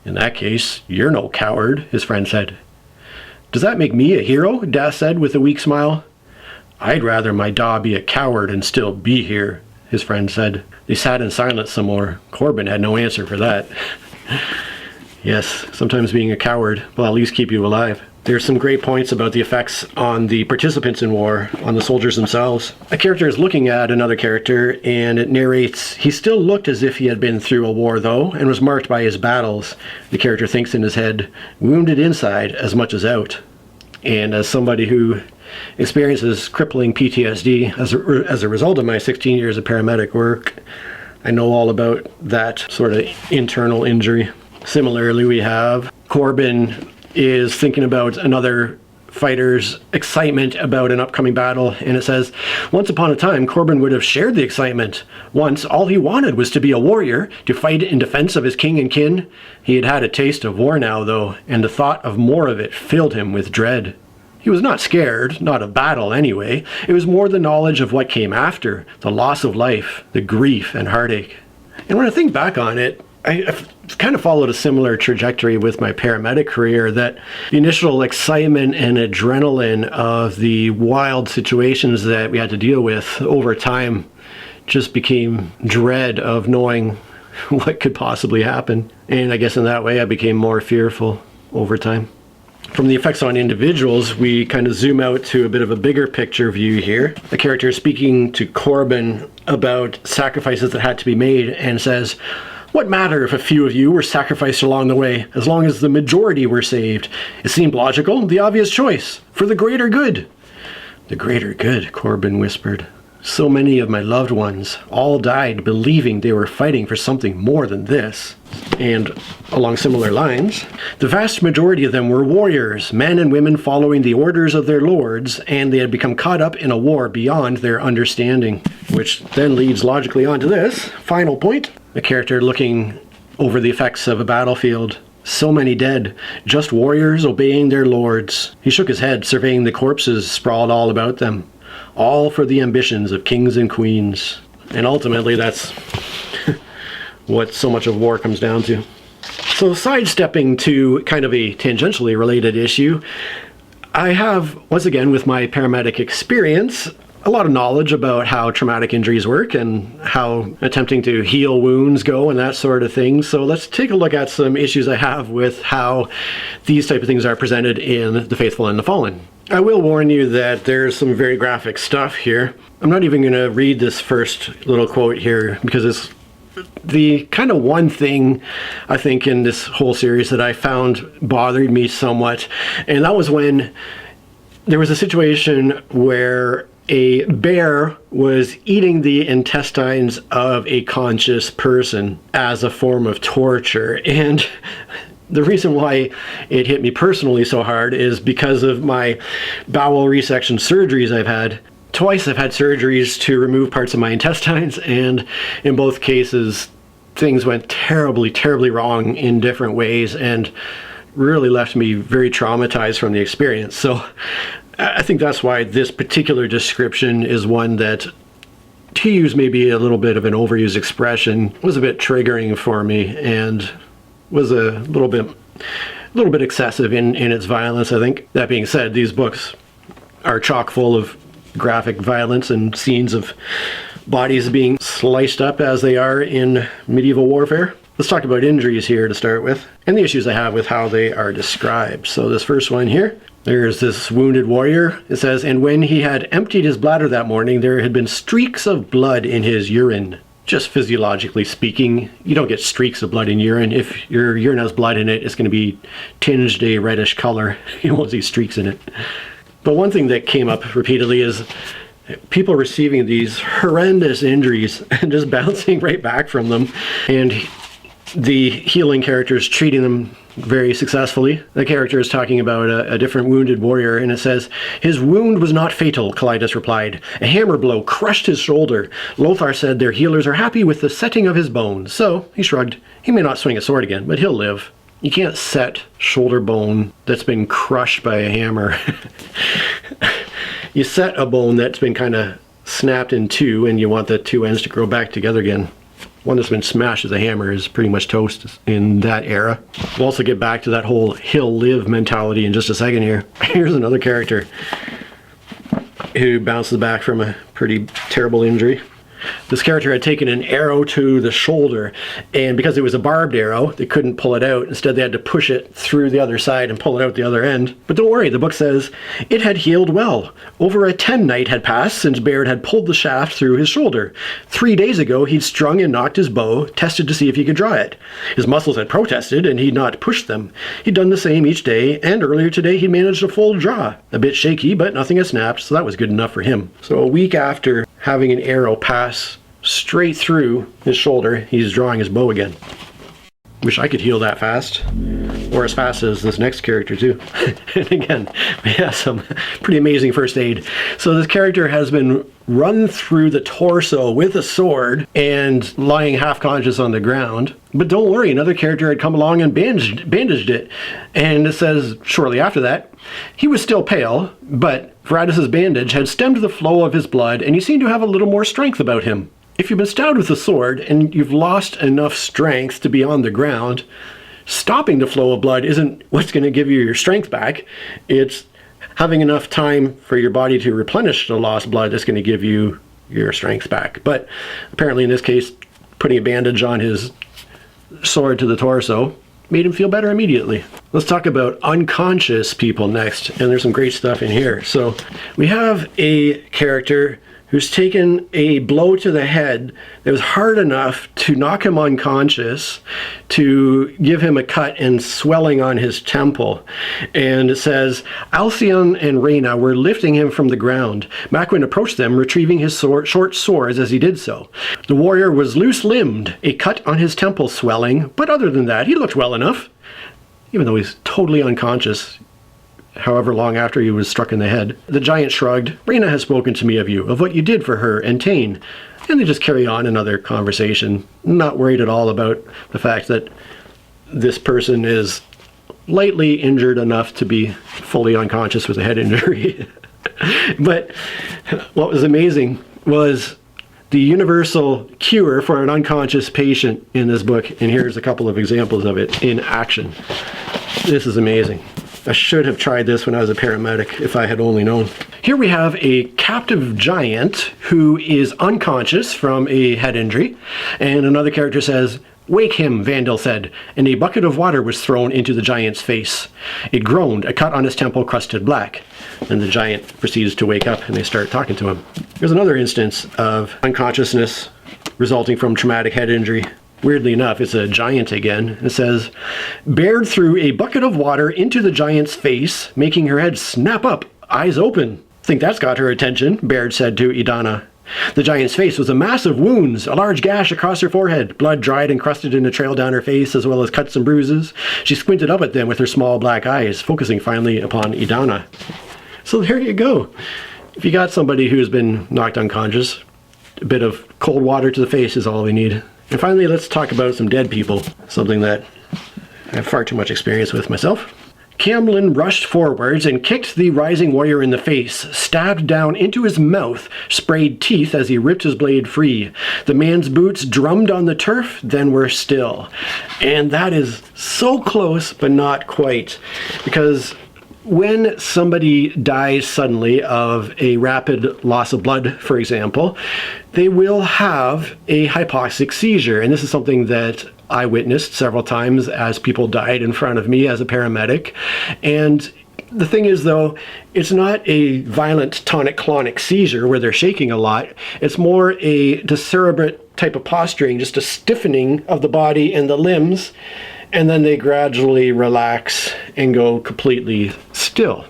"In that case, you're no coward," his friend said. "Does that make me a hero?" Das said with a weak smile. "I'd rather my da be a coward and still be here," his friend said. They sat in silence some more. Corbin had no answer for that. Yes, sometimes being a coward will at least keep you alive. There's some great points about the effects on the participants in war, on the soldiers themselves. A character is looking at another character, and it narrates, "He still looked as if he had been through a war, though, and was marked by his battles." The character thinks in his head, "Wounded inside as much as out." And as somebody who experiences crippling PTSD as a result of my 16 years of paramedic work, I know all about that sort of internal injury. Similarly, we have Corbin is thinking about another fighter's excitement about an upcoming battle, and it says, "Once upon a time, Corbin would have shared the excitement. Once, all he wanted was to be a warrior, to fight in defense of his king and kin. He had had a taste of war now, though, and the thought of more of it filled him with dread. He was not scared, not of battle anyway. It was more the knowledge of what came after, the loss of life, the grief and heartache." And when I think back on it, I've kind of followed a similar trajectory with my paramedic career, that the initial excitement and adrenaline of the wild situations that we had to deal with over time just became dread of knowing what could possibly happen. And I guess in that way I became more fearful over time. From the effects on individuals, we kind of zoom out to a bit of a bigger picture view here. The character is speaking to Corbin about sacrifices that had to be made and says, "What matter if a few of you were sacrificed along the way, as long as the majority were saved? It seemed logical, the obvious choice, for the greater good." "The greater good," Corbin whispered. "So many of my loved ones all died believing they were fighting for something more than this." And along similar lines, "The vast majority of them were warriors, men and women following the orders of their lords, and they had become caught up in a war beyond their understanding." Which then leads logically onto this final point. The character looking over the effects of a battlefield. "So many dead, just warriors obeying their lords." He shook his head, surveying the corpses sprawled all about them. "All for the ambitions of kings and queens." And ultimately that's what so much of war comes down to. So sidestepping to kind of a tangentially related issue, I have, once again with my paramedic experience, a lot of knowledge about how traumatic injuries work and how attempting to heal wounds go and that sort of thing. So let's take a look at some issues I have with how these type of things are presented in The Faithful and the Fallen. I will warn you that there's some very graphic stuff here. I'm not even going to read this first little quote here because it's the kind of one thing I think in this whole series that I found bothered me somewhat, and that was when there was a situation where a bear was eating the intestines of a conscious person as a form of torture. And the reason why it hit me personally so hard is because of my bowel resection surgeries I've had. Twice I've had surgeries to remove parts of my intestines, and in both cases things went terribly, terribly wrong in different ways and really left me very traumatized from the experience. So I think that's why this particular description is one that, to use maybe a little bit of an overused expression, was a bit triggering for me and was a little bit excessive in its violence, I think. That being said, these books are chock full of graphic violence and scenes of bodies being sliced up as they are in medieval warfare. Let's talk about injuries here to start with, and the issues I have with how they are described. So this first one here, there's this wounded warrior. It says, "And when he had emptied his bladder that morning, there had been streaks of blood in his urine." Just physiologically speaking, you don't get streaks of blood in urine. If your urine has blood in it, it's going to be tinged a reddish color. You won't see streaks in it. But one thing that came up repeatedly is people receiving these horrendous injuries and just bouncing right back from them. And the healing character is treating them very successfully. The character is talking about a different wounded warrior, and it says, "His wound was not fatal," Calidas replied. "A hammer blow crushed his shoulder. Lothar said their healers are happy with the setting of his bones." So, he shrugged. He may not swing a sword again, but he'll live. You can't set shoulder bone that's been crushed by a hammer. You set a bone that's been kind of snapped in two, and you want the two ends to grow back together again. One that's been smashed with a hammer is pretty much toast in that era. We'll also get back to that whole he'll live mentality in just a second here. Here's another character who bounces back from a pretty terrible injury. This character had taken an arrow to the shoulder, and because it was a barbed arrow, they couldn't pull it out. Instead, they had to push it through the other side and pull it out the other end. But don't worry, the book says, it had healed well. Over a 10 night had passed since Baird had pulled the shaft through his shoulder. 3 days ago, he'd strung and knocked his bow, tested to see if he could draw it. His muscles had protested, and he'd not pushed them. He'd done the same each day, and earlier today, he'd managed a full draw. A bit shaky, but nothing had snapped, so that was good enough for him. So a week after having an arrow pass straight through his shoulder, he's drawing his bow again. Wish I could heal that fast, or as fast as this next character too. And again, we have some pretty amazing first aid. So this character has been run through the torso with a sword and lying half conscious on the ground. But don't worry, another character had come along and bandaged it. And it says shortly after that, he was still pale, but Varadis' bandage had stemmed the flow of his blood, and he seemed to have a little more strength about him. If you've been stabbed with a sword and you've lost enough strength to be on the ground, stopping the flow of blood isn't what's going to give you your strength back. It's having enough time for your body to replenish the lost blood that's going to give you your strength back. But apparently in this case, putting a bandage on his sword to the torso made him feel better immediately. Let's talk about unconscious people next, and there's some great stuff in here. So we have a character who's taken a blow to the head that was hard enough to knock him unconscious, to give him a cut and swelling on his temple. And it says, Alcyon and Reyna were lifting him from the ground. Maquin approached them, retrieving his short swords as he did so. The warrior was loose-limbed, a cut on his temple swelling, but other than that, he looked well enough. Even though he's totally unconscious, however long after he was struck in the head. The giant shrugged. Reyna has spoken to me of you, of what you did for her and Tane. And they just carry on another conversation, not worried at all about the fact that this person is lightly injured enough to be fully unconscious with a head injury. But what was amazing was the universal cure for an unconscious patient in this book, and here's a couple of examples of it in action. This is amazing. I should have tried this when I was a paramedic if I had only known. Here we have a captive giant who is unconscious from a head injury, and another character says, "Wake him," Vandal said, and a bucket of water was thrown into the giant's face. It groaned, a cut on his temple crusted black. And the giant proceeds to wake up, and they start talking to him. Here's another instance of unconsciousness resulting from traumatic head injury. Weirdly enough, it's a giant again. It says, Baird threw a bucket of water into the giant's face, making her head snap up, eyes open. Think that's got her attention, Baird said to Idana. The giant's face was a mass of wounds, a large gash across her forehead, blood dried and crusted in a trail down her face, as well as cuts and bruises. She squinted up at them with her small black eyes, focusing finally upon Idana. So there you go. If you got somebody who's been knocked unconscious, a bit of cold water to the face is all we need. And finally, let's talk about some dead people, something that I have far too much experience with myself. Camlin rushed forwards and kicked the rising warrior in the face, stabbed down into his mouth, sprayed teeth as he ripped his blade free. The man's boots drummed on the turf, then were still. And that is so close, but not quite, because when somebody dies suddenly of a rapid loss of blood, for example, they will have a hypoxic seizure. And this is something that I witnessed several times as people died in front of me as a paramedic. And the thing is, though, it's not a violent tonic-clonic seizure where they're shaking a lot. It's more a decerebrate type of posturing, just a stiffening of the body and the limbs, and then they gradually relax and go completely still.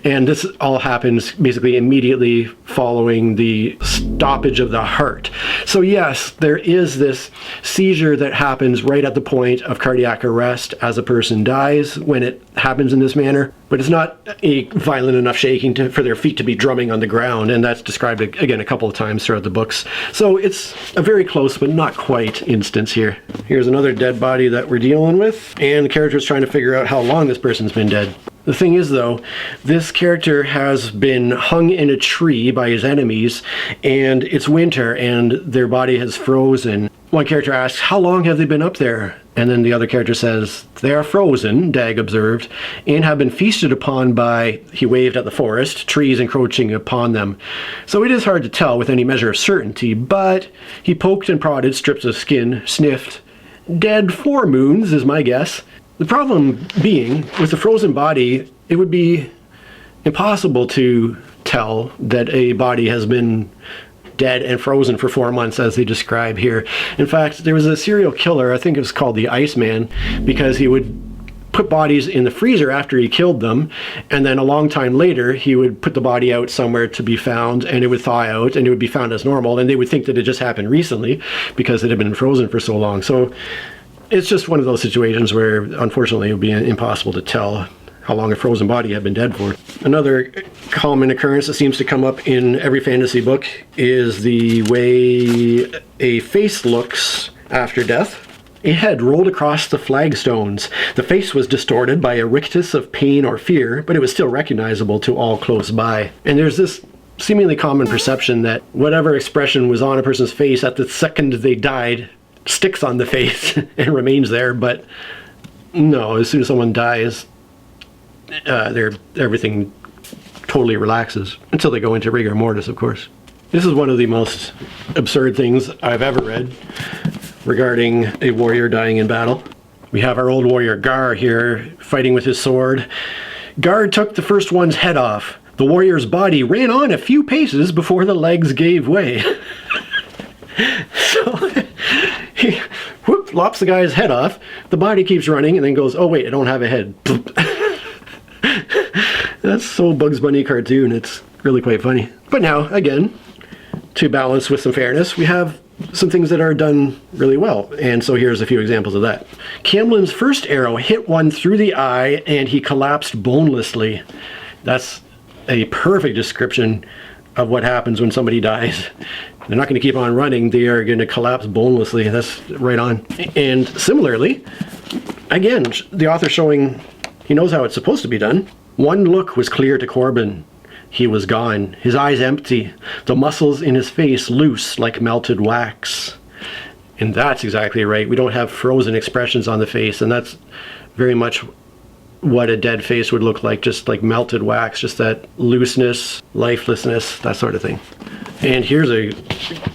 And this all happens basically immediately following the stoppage of the heart. So yes, there is this seizure that happens right at the point of cardiac arrest as a person dies when it happens in this manner, but it's not a violent enough shaking for their feet to be drumming on the ground, and that's described again a couple of times throughout the books. So it's a very close but not quite instance here. Here's another dead body that we're dealing with, and the character's trying to figure out how long this person's been dead. The thing is, though, this character has been hung in a tree by his enemies, and it's winter, and their body has frozen. One character asks, how long have they been up there? And then the other character says, they are frozen, Dag observed, and have been feasted upon by, he waved at the forest, trees encroaching upon them. So it is hard to tell with any measure of certainty, but he poked and prodded strips of skin, sniffed. Dead 4 moons is my guess. The problem being, with the frozen body, it would be impossible to tell that a body has been dead and frozen for 4 months, as they describe here. In fact, there was a serial killer, I think it was called the Iceman, because he would put bodies in the freezer after he killed them, and then a long time later he would put the body out somewhere to be found, and it would thaw out and it would be found as normal, and they would think that it just happened recently because it had been frozen for so long. So it's just one of those situations where unfortunately it would be impossible to tell how long a frozen body had been dead for. Another common occurrence that seems to come up in every fantasy book is the way a face looks after death. A head rolled across the flagstones. The face was distorted by a rictus of pain or fear, but it was still recognizable to all close by. And there's this seemingly common perception that whatever expression was on a person's face at the second they died sticks on the face and remains there, but no, as soon as someone dies, everything totally relaxes until they go into rigor mortis, of course. This is one of the most absurd things I've ever read regarding a warrior dying in battle. We have our old warrior Gar here fighting with his sword. Gar took the first one's head off. The warrior's body ran on a few paces before the legs gave way. So he lops the guy's head off. The body keeps running and then goes, oh wait, I don't have a head. That's so Bugs Bunny cartoon, it's really quite funny. But now, again, to balance with some fairness, we have some things that are done really well. And so here's a few examples of that. Camlin's first arrow hit one through the eye and he collapsed bonelessly. That's a perfect description of what happens when somebody dies. They're not going to keep on running, they are going to collapse bonelessly. That's right on. And similarly, again, the author showing he knows how it's supposed to be done. One look was clear to Corbin. He was gone, his eyes empty, the muscles in his face loose like melted wax. And that's exactly right. We don't have frozen expressions on the face, and that's very much what a dead face would look like, just like melted wax, just that looseness, lifelessness, that sort of thing. And here's a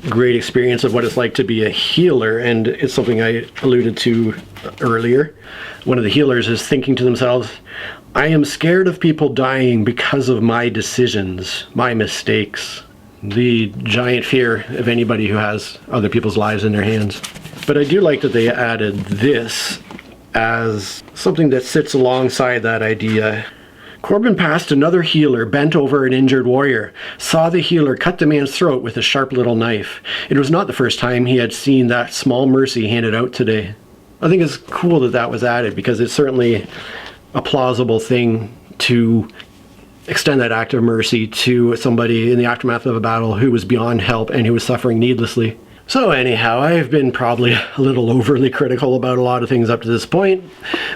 great experience of what it's like to be a healer, and it's something I alluded to earlier. One of the healers is thinking to themselves, I am scared of people dying because of my decisions, my mistakes. The giant fear of anybody who has other people's lives in their hands. But I do like that they added this as something that sits alongside that idea. Corbin passed another healer bent over an injured warrior, saw the healer cut the man's throat with a sharp little knife. It was not the first time he had seen that small mercy handed out today. I think it's cool that that was added, because it's certainly a plausible thing to extend that act of mercy to somebody in the aftermath of a battle who was beyond help and who was suffering needlessly. So anyhow, I've been probably a little overly critical about a lot of things up to this point,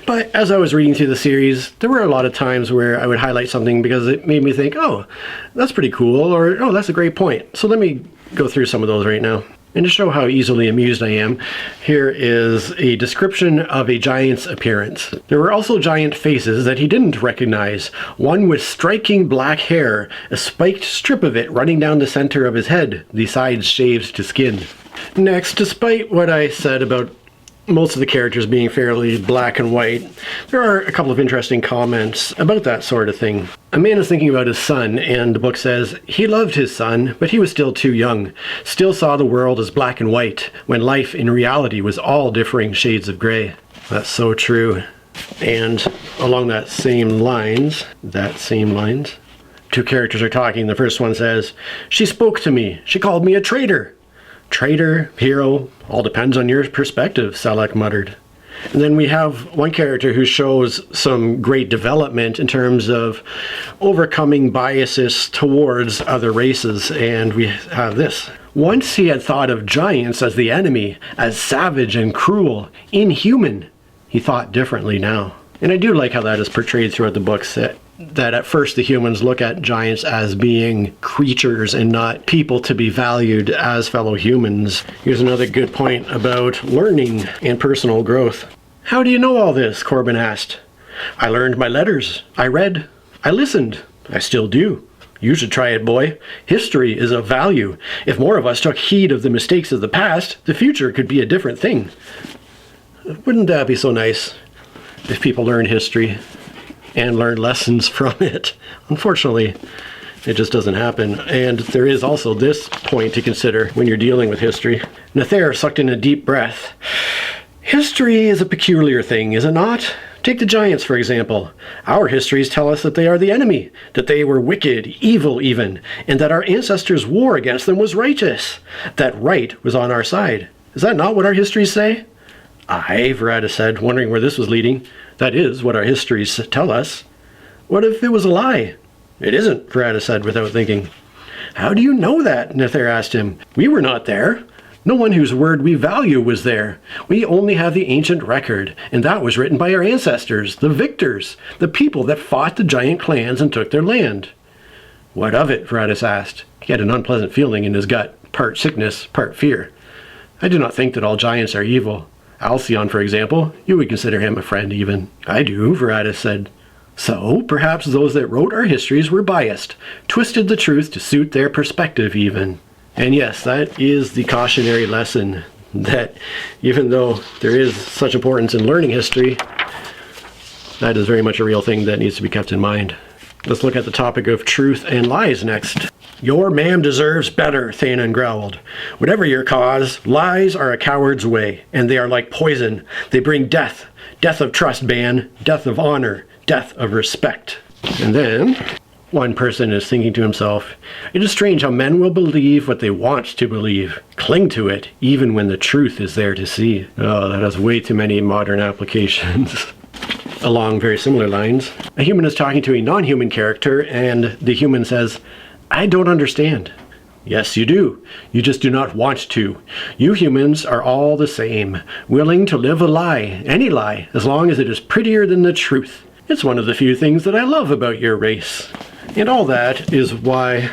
but as I was reading through the series, there were a lot of times where I would highlight something because it made me think, oh, that's pretty cool, or oh, that's a great point. So let me go through some of those right now. And to show how easily amused I am, here is a description of a giant's appearance. There were also giant faces that he didn't recognize, one with striking black hair, a spiked strip of it running down the center of his head, the sides shaved to skin. Next, despite what I said about most of the characters being fairly black and white, there are a couple of interesting comments about that sort of thing. A man is thinking about his son, and the book says, he loved his son, but he was still too young, still saw the world as black and white, when life in reality was all differing shades of gray. That's so true. And along that same lines, two characters are talking. The first one says, "She spoke to me. She called me a traitor." Traitor, hero, all depends on your perspective, Selleck muttered. And then we have one character who shows some great development in terms of overcoming biases towards other races. And we have this. Once he had thought of giants as the enemy, as savage and cruel, inhuman. He thought differently now. And I do like how that is portrayed throughout the books, that at first the humans look at giants as being creatures and not people to be valued as fellow humans. Here's another good point about learning and personal growth. How do you know all this? Corbin asked. I learned my letters. I read. I listened. I still do. You should try it, boy. History is of value. If more of us took heed of the mistakes of the past, the future could be a different thing. Wouldn't that be so nice if people learned history and learned lessons from it? Unfortunately, it just doesn't happen. And there is also this point to consider when you're dealing with history. Nether sucked in a deep breath. History is a peculiar thing, is it not? Take the giants, for example. Our histories tell us that they are the enemy, that they were wicked, evil even, and that our ancestors' war against them was righteous, that right was on our side. Is that not what our histories say? Aye, Verada said, wondering where this was leading. That is what our histories tell us. What if it was a lie? It isn't, Verada said without thinking. How do you know that? Nether asked him. We were not there. No one whose word we value was there. We only have the ancient record, and that was written by our ancestors, the victors, the people that fought the giant clans and took their land. What of it? Verada asked. He had an unpleasant feeling in his gut, part sickness, part fear. I do not think that all giants are evil. Alcyone, for example, you would consider him a friend even. I do, Verada said. So, perhaps those that wrote our histories were biased, twisted the truth to suit their perspective even. And yes, that is the cautionary lesson, that even though there is such importance in learning history, that is very much a real thing that needs to be kept in mind. Let's look at the topic of truth and lies next. Your ma'am deserves better, Thanon growled. Whatever your cause, lies are a coward's way, and they are like poison. They bring death. Death of trust, Ban. Death of honor. Death of respect. And then one person is thinking to himself, it is strange how men will believe what they want to believe, cling to it, even when the truth is there to see. Oh, that has way too many modern applications. Along very similar lines, a human is talking to a non-human character, and the human says, I don't understand. Yes, you do. You just do not want to. You humans are all the same, willing to live a lie, any lie, as long as it is prettier than the truth. It's one of the few things that I love about your race. And all that is why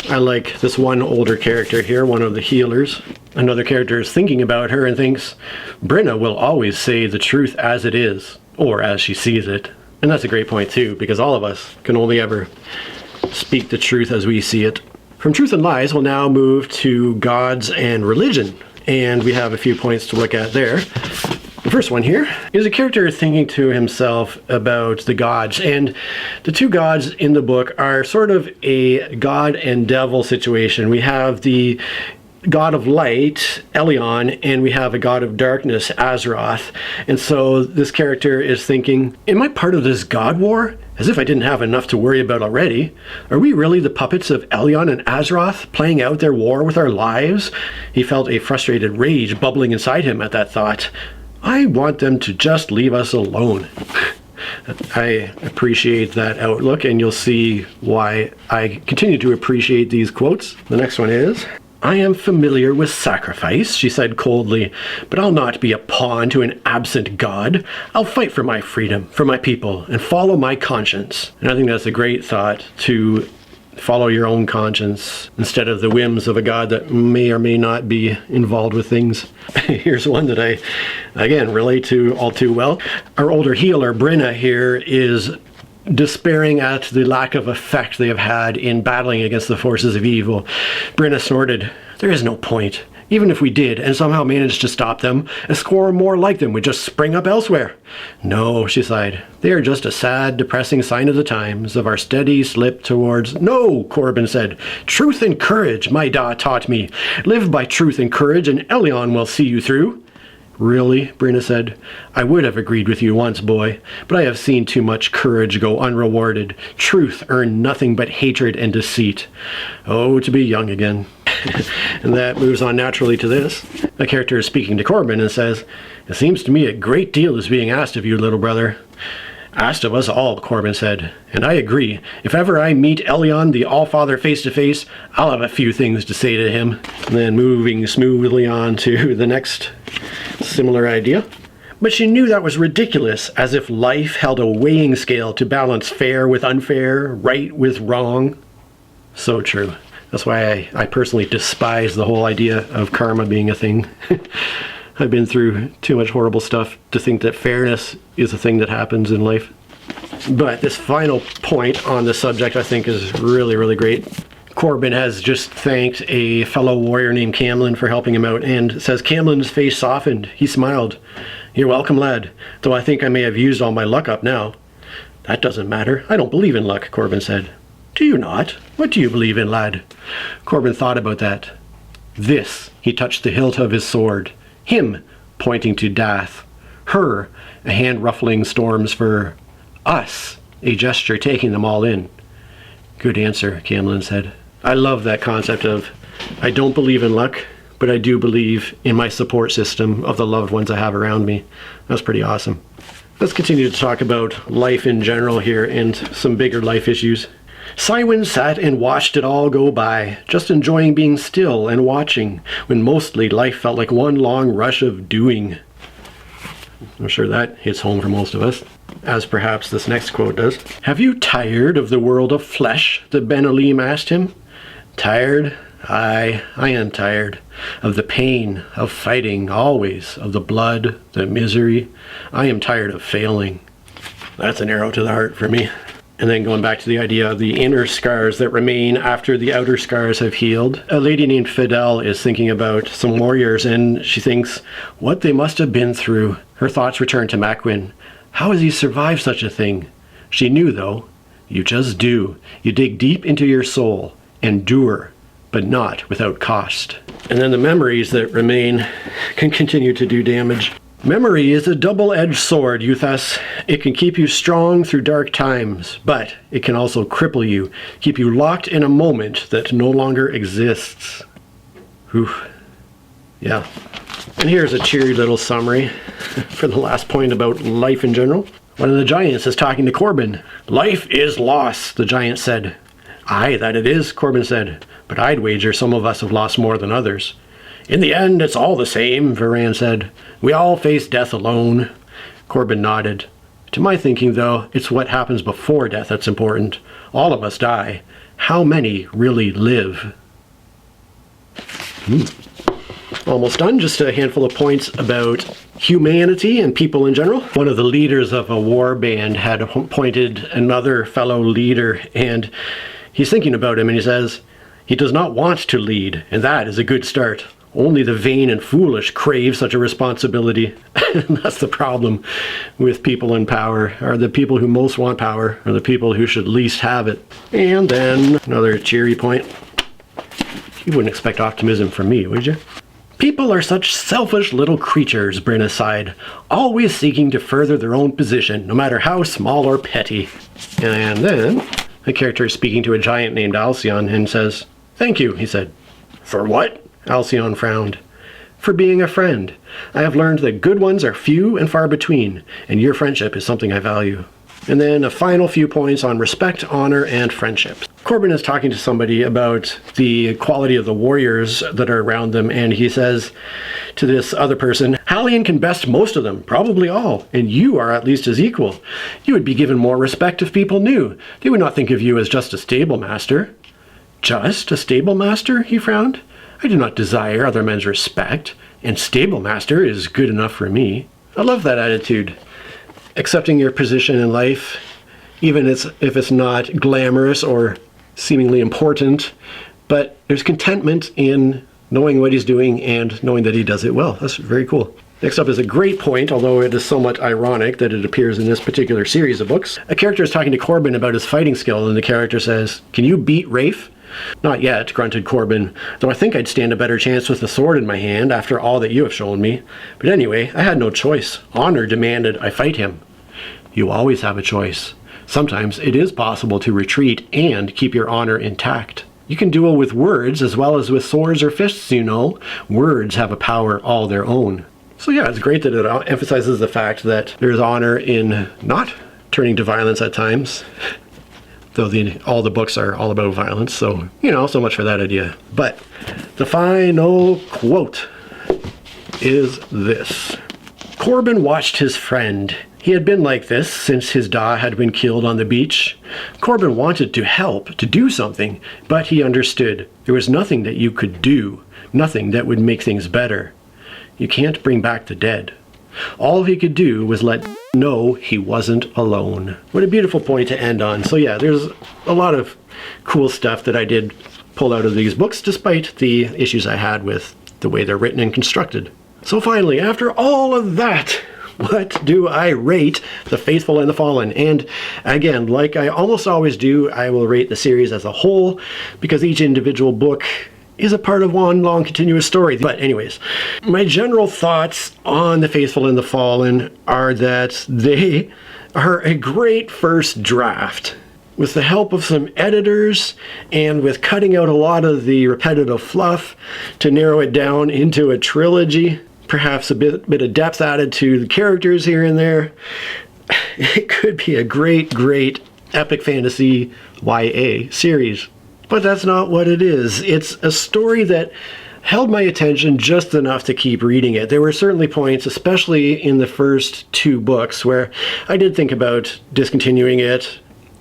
I like this one older character here, one of the healers. Another character is thinking about her and thinks, Brenna will always say the truth as it is, or as she sees it. And that's a great point too, because all of us can only ever speak the truth as we see it. From truth and lies, we'll now move to gods and religion. And we have a few points to look at there. The first one here is a character thinking to himself about the gods. And the two gods in the book are sort of a god and devil situation. We have the god of light, Elion, and we have a god of darkness, Azeroth. And so this character is thinking, am I part of this god war? As if I didn't have enough to worry about already. Are we really the puppets of Elion and Azeroth, playing out their war with our lives? He felt a frustrated rage bubbling inside him at that thought. I want them to just leave us alone. I appreciate that outlook, and you'll see why I continue to appreciate these quotes. The next one is, I am familiar with sacrifice, she said coldly, but I'll not be a pawn to an absent god. I'll fight for my freedom, for my people, and follow my conscience. And I think that's a great thought, to follow your own conscience instead of the whims of a god that may or may not be involved with things. Here's one that I, again, relate to all too well. Our older healer, Brenna, here is despairing at the lack of effect they have had in battling against the forces of evil. Brenna snorted, there is no point. Even if we did, and somehow managed to stop them, a score more like them would just spring up elsewhere. No, she sighed. They are just a sad, depressing sign of the times, of our steady slip towards... No, Corbin said. Truth and courage, my Da taught me. Live by truth and courage, and Elion will see you through. Really? Brina said. I would have agreed with you once, boy, but I have seen too much courage go unrewarded, truth earn nothing but hatred and deceit. Oh, to be young again. And that moves on naturally to this. A character is speaking to Corbin and says, It seems to me a great deal is being asked of you, little brother. Asked of us all, Corbin said, and I agree. If ever I meet Elyon, the All-Father, face to face, I'll have a few things to say to him. And then moving smoothly on to the next similar idea. But she knew that was ridiculous, as if life held a weighing scale to balance fair with unfair, right with wrong. So true. That's why I personally despise the whole idea of karma being a thing. I've been through too much horrible stuff to think that fairness is a thing that happens in life. But this final point on the subject I think is really, really great. Corbin has just thanked a fellow warrior named Camlin for helping him out, and says Camlin's face softened. He smiled. You're welcome, lad, though I think I may have used all my luck up now. That doesn't matter. I don't believe in luck, Corbin said. Do you not? What do you believe in, lad? Corbin thought about that. This, he touched the hilt of his sword. Him, pointing to Dath. Her, a hand ruffling storms for us, a gesture taking them all in. Good answer, Camlin said. I love that concept of, I don't believe in luck, but I do believe in my support system of the loved ones I have around me. That's pretty awesome. Let's continue to talk about life in general here and some bigger life issues. Cywin sat and watched it all go by, just enjoying being still and watching, when mostly life felt like one long rush of doing. I'm sure that hits home for most of us, as perhaps this next quote does. Have you tired of the world of flesh? The Ben Elim asked him. Tired? Aye, I am tired. Of the pain, of fighting, always, of the blood, the misery. I am tired of failing. That's an arrow to the heart for me. And then going back to the idea of the inner scars that remain after the outer scars have healed. A lady named Fidel is thinking about some warriors, and she thinks what they must have been through. Her thoughts return to Macwin. How has he survived such a thing? She knew, though. You just do. You dig deep into your soul. Endure, but not without cost. And then the memories that remain can continue to do damage. Memory is a double-edged sword, Euthas. It can keep you strong through dark times, but it can also cripple you, keep you locked in a moment that no longer exists. Oof. Yeah. And here's a cheery little summary for the last point about life in general. One of the giants is talking to Corbin. Life is loss, the giant said. Aye, that it is, Corbin said, but I'd wager some of us have lost more than others. In the end, it's all the same, Varan said. We all face death alone. Corbin nodded. To my thinking, though, it's what happens before death that's important. All of us die. How many really live? Almost done. Just a handful of points about humanity and people in general. One of the leaders of a war band had appointed another fellow leader, and he's thinking about him, and he says, he does not want to lead, and that is a good start. Only the vain and foolish crave such a responsibility. That's the problem with people in power, or the people who most want power, or the people who should least have it. And then another cheery point. You wouldn't expect optimism from me, would you? People are such selfish little creatures, Brynna sighed, always seeking to further their own position, no matter how small or petty. And then a character is speaking to a giant named Alcyon and says, Thank you, he said. For what? Alcyon frowned. For being a friend. I have learned that good ones are few and far between, and your friendship is something I value. And then a final few points on respect, honor, and friendship. Corbin is talking to somebody about the quality of the warriors that are around them, and he says to this other person, Hallion can best most of them, probably all, and you are at least his equal. You would be given more respect if people knew. They would not think of you as just a stable master. Just a stable master? He frowned. I do not desire other men's respect, and stable master is good enough for me. I love that attitude. Accepting your position in life, even if it's not glamorous or seemingly important, but there's contentment in knowing what he's doing and knowing that he does it well. That's very cool. Next up is a great point, although it is somewhat ironic that it appears in this particular series of books. A character is talking to Corbin about his fighting skill, and the character says, Can you beat Rafe? Not yet, grunted Corbin, though I think I'd stand a better chance with a sword in my hand after all that you have shown me. But anyway, I had no choice. Honor demanded I fight him. You always have a choice. Sometimes it is possible to retreat and keep your honor intact. You can duel with words as well as with swords or fists, you know. Words have a power all their own. So yeah, it's great that it emphasizes the fact that there's honor in not turning to violence at times. Though all the books are all about violence, so, you know, so much for that idea. But the final quote is this. Corbin watched his friend. He had been like this since his da had been killed on the beach. Corbin wanted to help, to do something, but he understood. There was nothing that you could do, nothing that would make things better. You can't bring back the dead. All he could do was let know he wasn't alone. What a beautiful point to end on. So yeah, there's a lot of cool stuff that I did pull out of these books, despite the issues I had with the way they're written and constructed. So finally, after all of that, what do I rate The Faithful and the Fallen? And again, like I almost always do, I will rate the series as a whole, because each individual book is a part of one long continuous story. But anyways, my general thoughts on The Faithful and the Fallen are that they are a great first draft. With the help of some editors and with cutting out a lot of the repetitive fluff to narrow it down into a trilogy, perhaps a bit of depth added to the characters here and there, it could be a great epic fantasy YA series. But that's not what it is. It's a story that held my attention just enough to keep reading it. There were certainly points, especially in the first two books, where I did think about discontinuing it,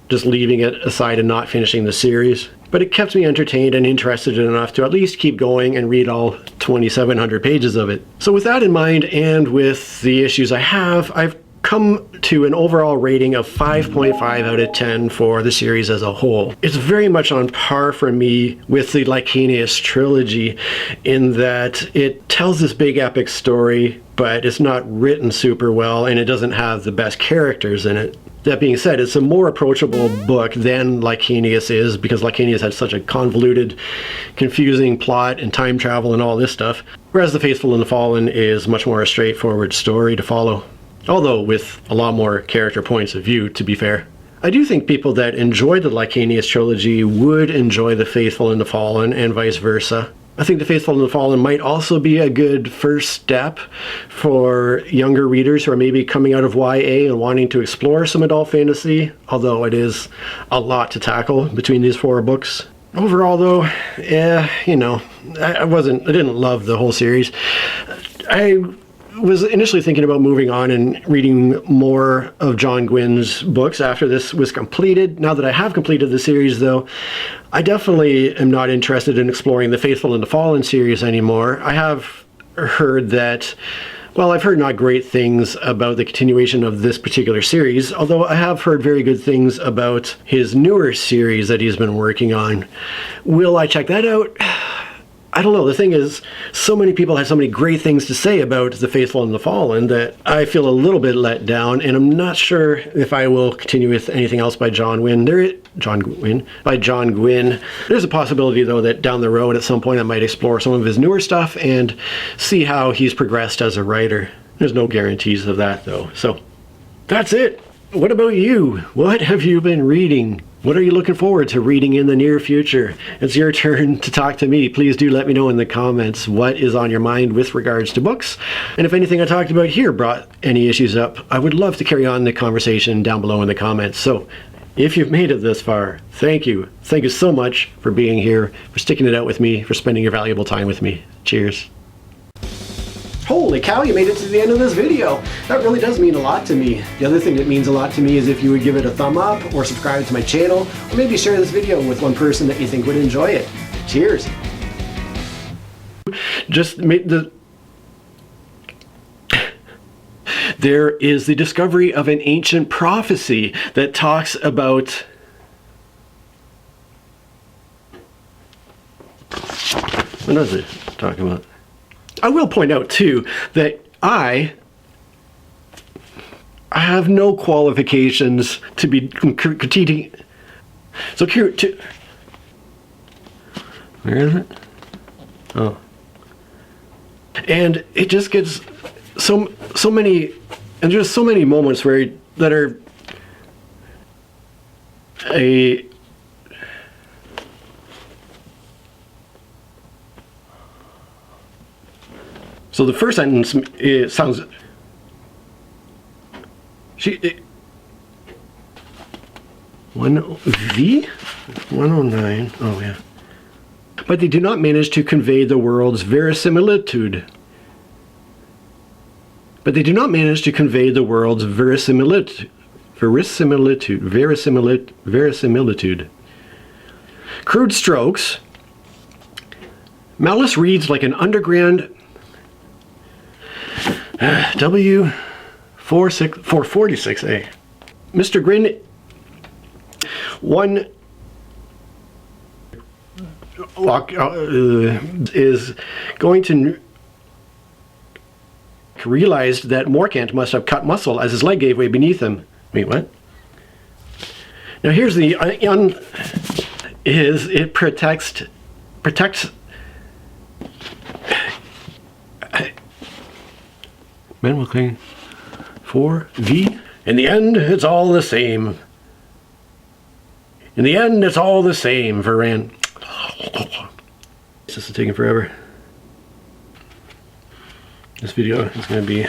just leaving it aside and not finishing the series. But it kept me entertained and interested enough to at least keep going and read all 2,700 pages of it. So with that in mind, and with the issues I have, I've come to an overall rating of 5.5 out of 10 for the series as a whole. It's very much on par for me with the Lycaeneus trilogy in that it tells this big epic story, but it's not written super well and it doesn't have the best characters in it. That being said, it's a more approachable book than Lycaeneus is, because Lycaeneus had such a convoluted, confusing plot and time travel and all this stuff, whereas The Faithful and the Fallen is much more a straightforward story to follow. Although with a lot more character points of view, to be fair. I do think people that enjoy the Lycaeneus trilogy would enjoy The Faithful and the Fallen, and vice versa. I think The Faithful and the Fallen might also be a good first step for younger readers who are maybe coming out of YA and wanting to explore some adult fantasy, although it is a lot to tackle between these four books. Overall though, you know, I didn't love the whole series. I was initially thinking about moving on and reading more of John Gwynne's books after this was completed. Now that I have completed the series, though, I definitely am not interested in exploring the Faithful and the Fallen series anymore. I have heard that, well, I've heard not great things about the continuation of this particular series, although I have heard very good things about his newer series that he's been working on. Will I check that out? I don't know. The thing is, so many people have so many great things to say about The Faithful and the Fallen that I feel a little bit let down, and I'm not sure if I will continue with anything else by John Wynne. By John Wynne. There's a possibility, though, that down the road at some point I might explore some of his newer stuff and see how he's progressed as a writer. There's no guarantees of that, though. So, that's it. What about you? What have you been reading? What are you looking forward to reading in the near future? It's your turn to talk to me. Please do let me know in the comments what is on your mind with regards to books. And if anything I talked about here brought any issues up, I would love to carry on the conversation down below in the comments. So if you've made it this far, thank you. Thank you so much for being here, for sticking it out with me, for spending your valuable time with me. Cheers. Holy cow, you made it to the end of this video. That really does mean a lot to me. The other thing that means a lot to me is if you would give it a thumb up or subscribe to my channel, or maybe share this video with one person that you think would enjoy it. Cheers. There is the discovery of an ancient prophecy that talks about... What is it talking about? I will point out, too, that I have no qualifications to be critiquing. So, Where is it? Oh. And it just gets so many, and there's so many moments where that are a so the first sentence sounds V 109. Oh yeah. But they do not manage to convey the world's verisimilitude. But they do not manage to convey the world's verisimilitude. Crude strokes. Malice reads like an underground W446A. Mr. Gwynne, one is going to realized that Morkant must have cut muscle as his leg gave way beneath him. Wait, what? Now here's the it protects men will cling for V. In the end, it's all the same. In the end, it's all the same, Varan. This is taking forever. This video is going to be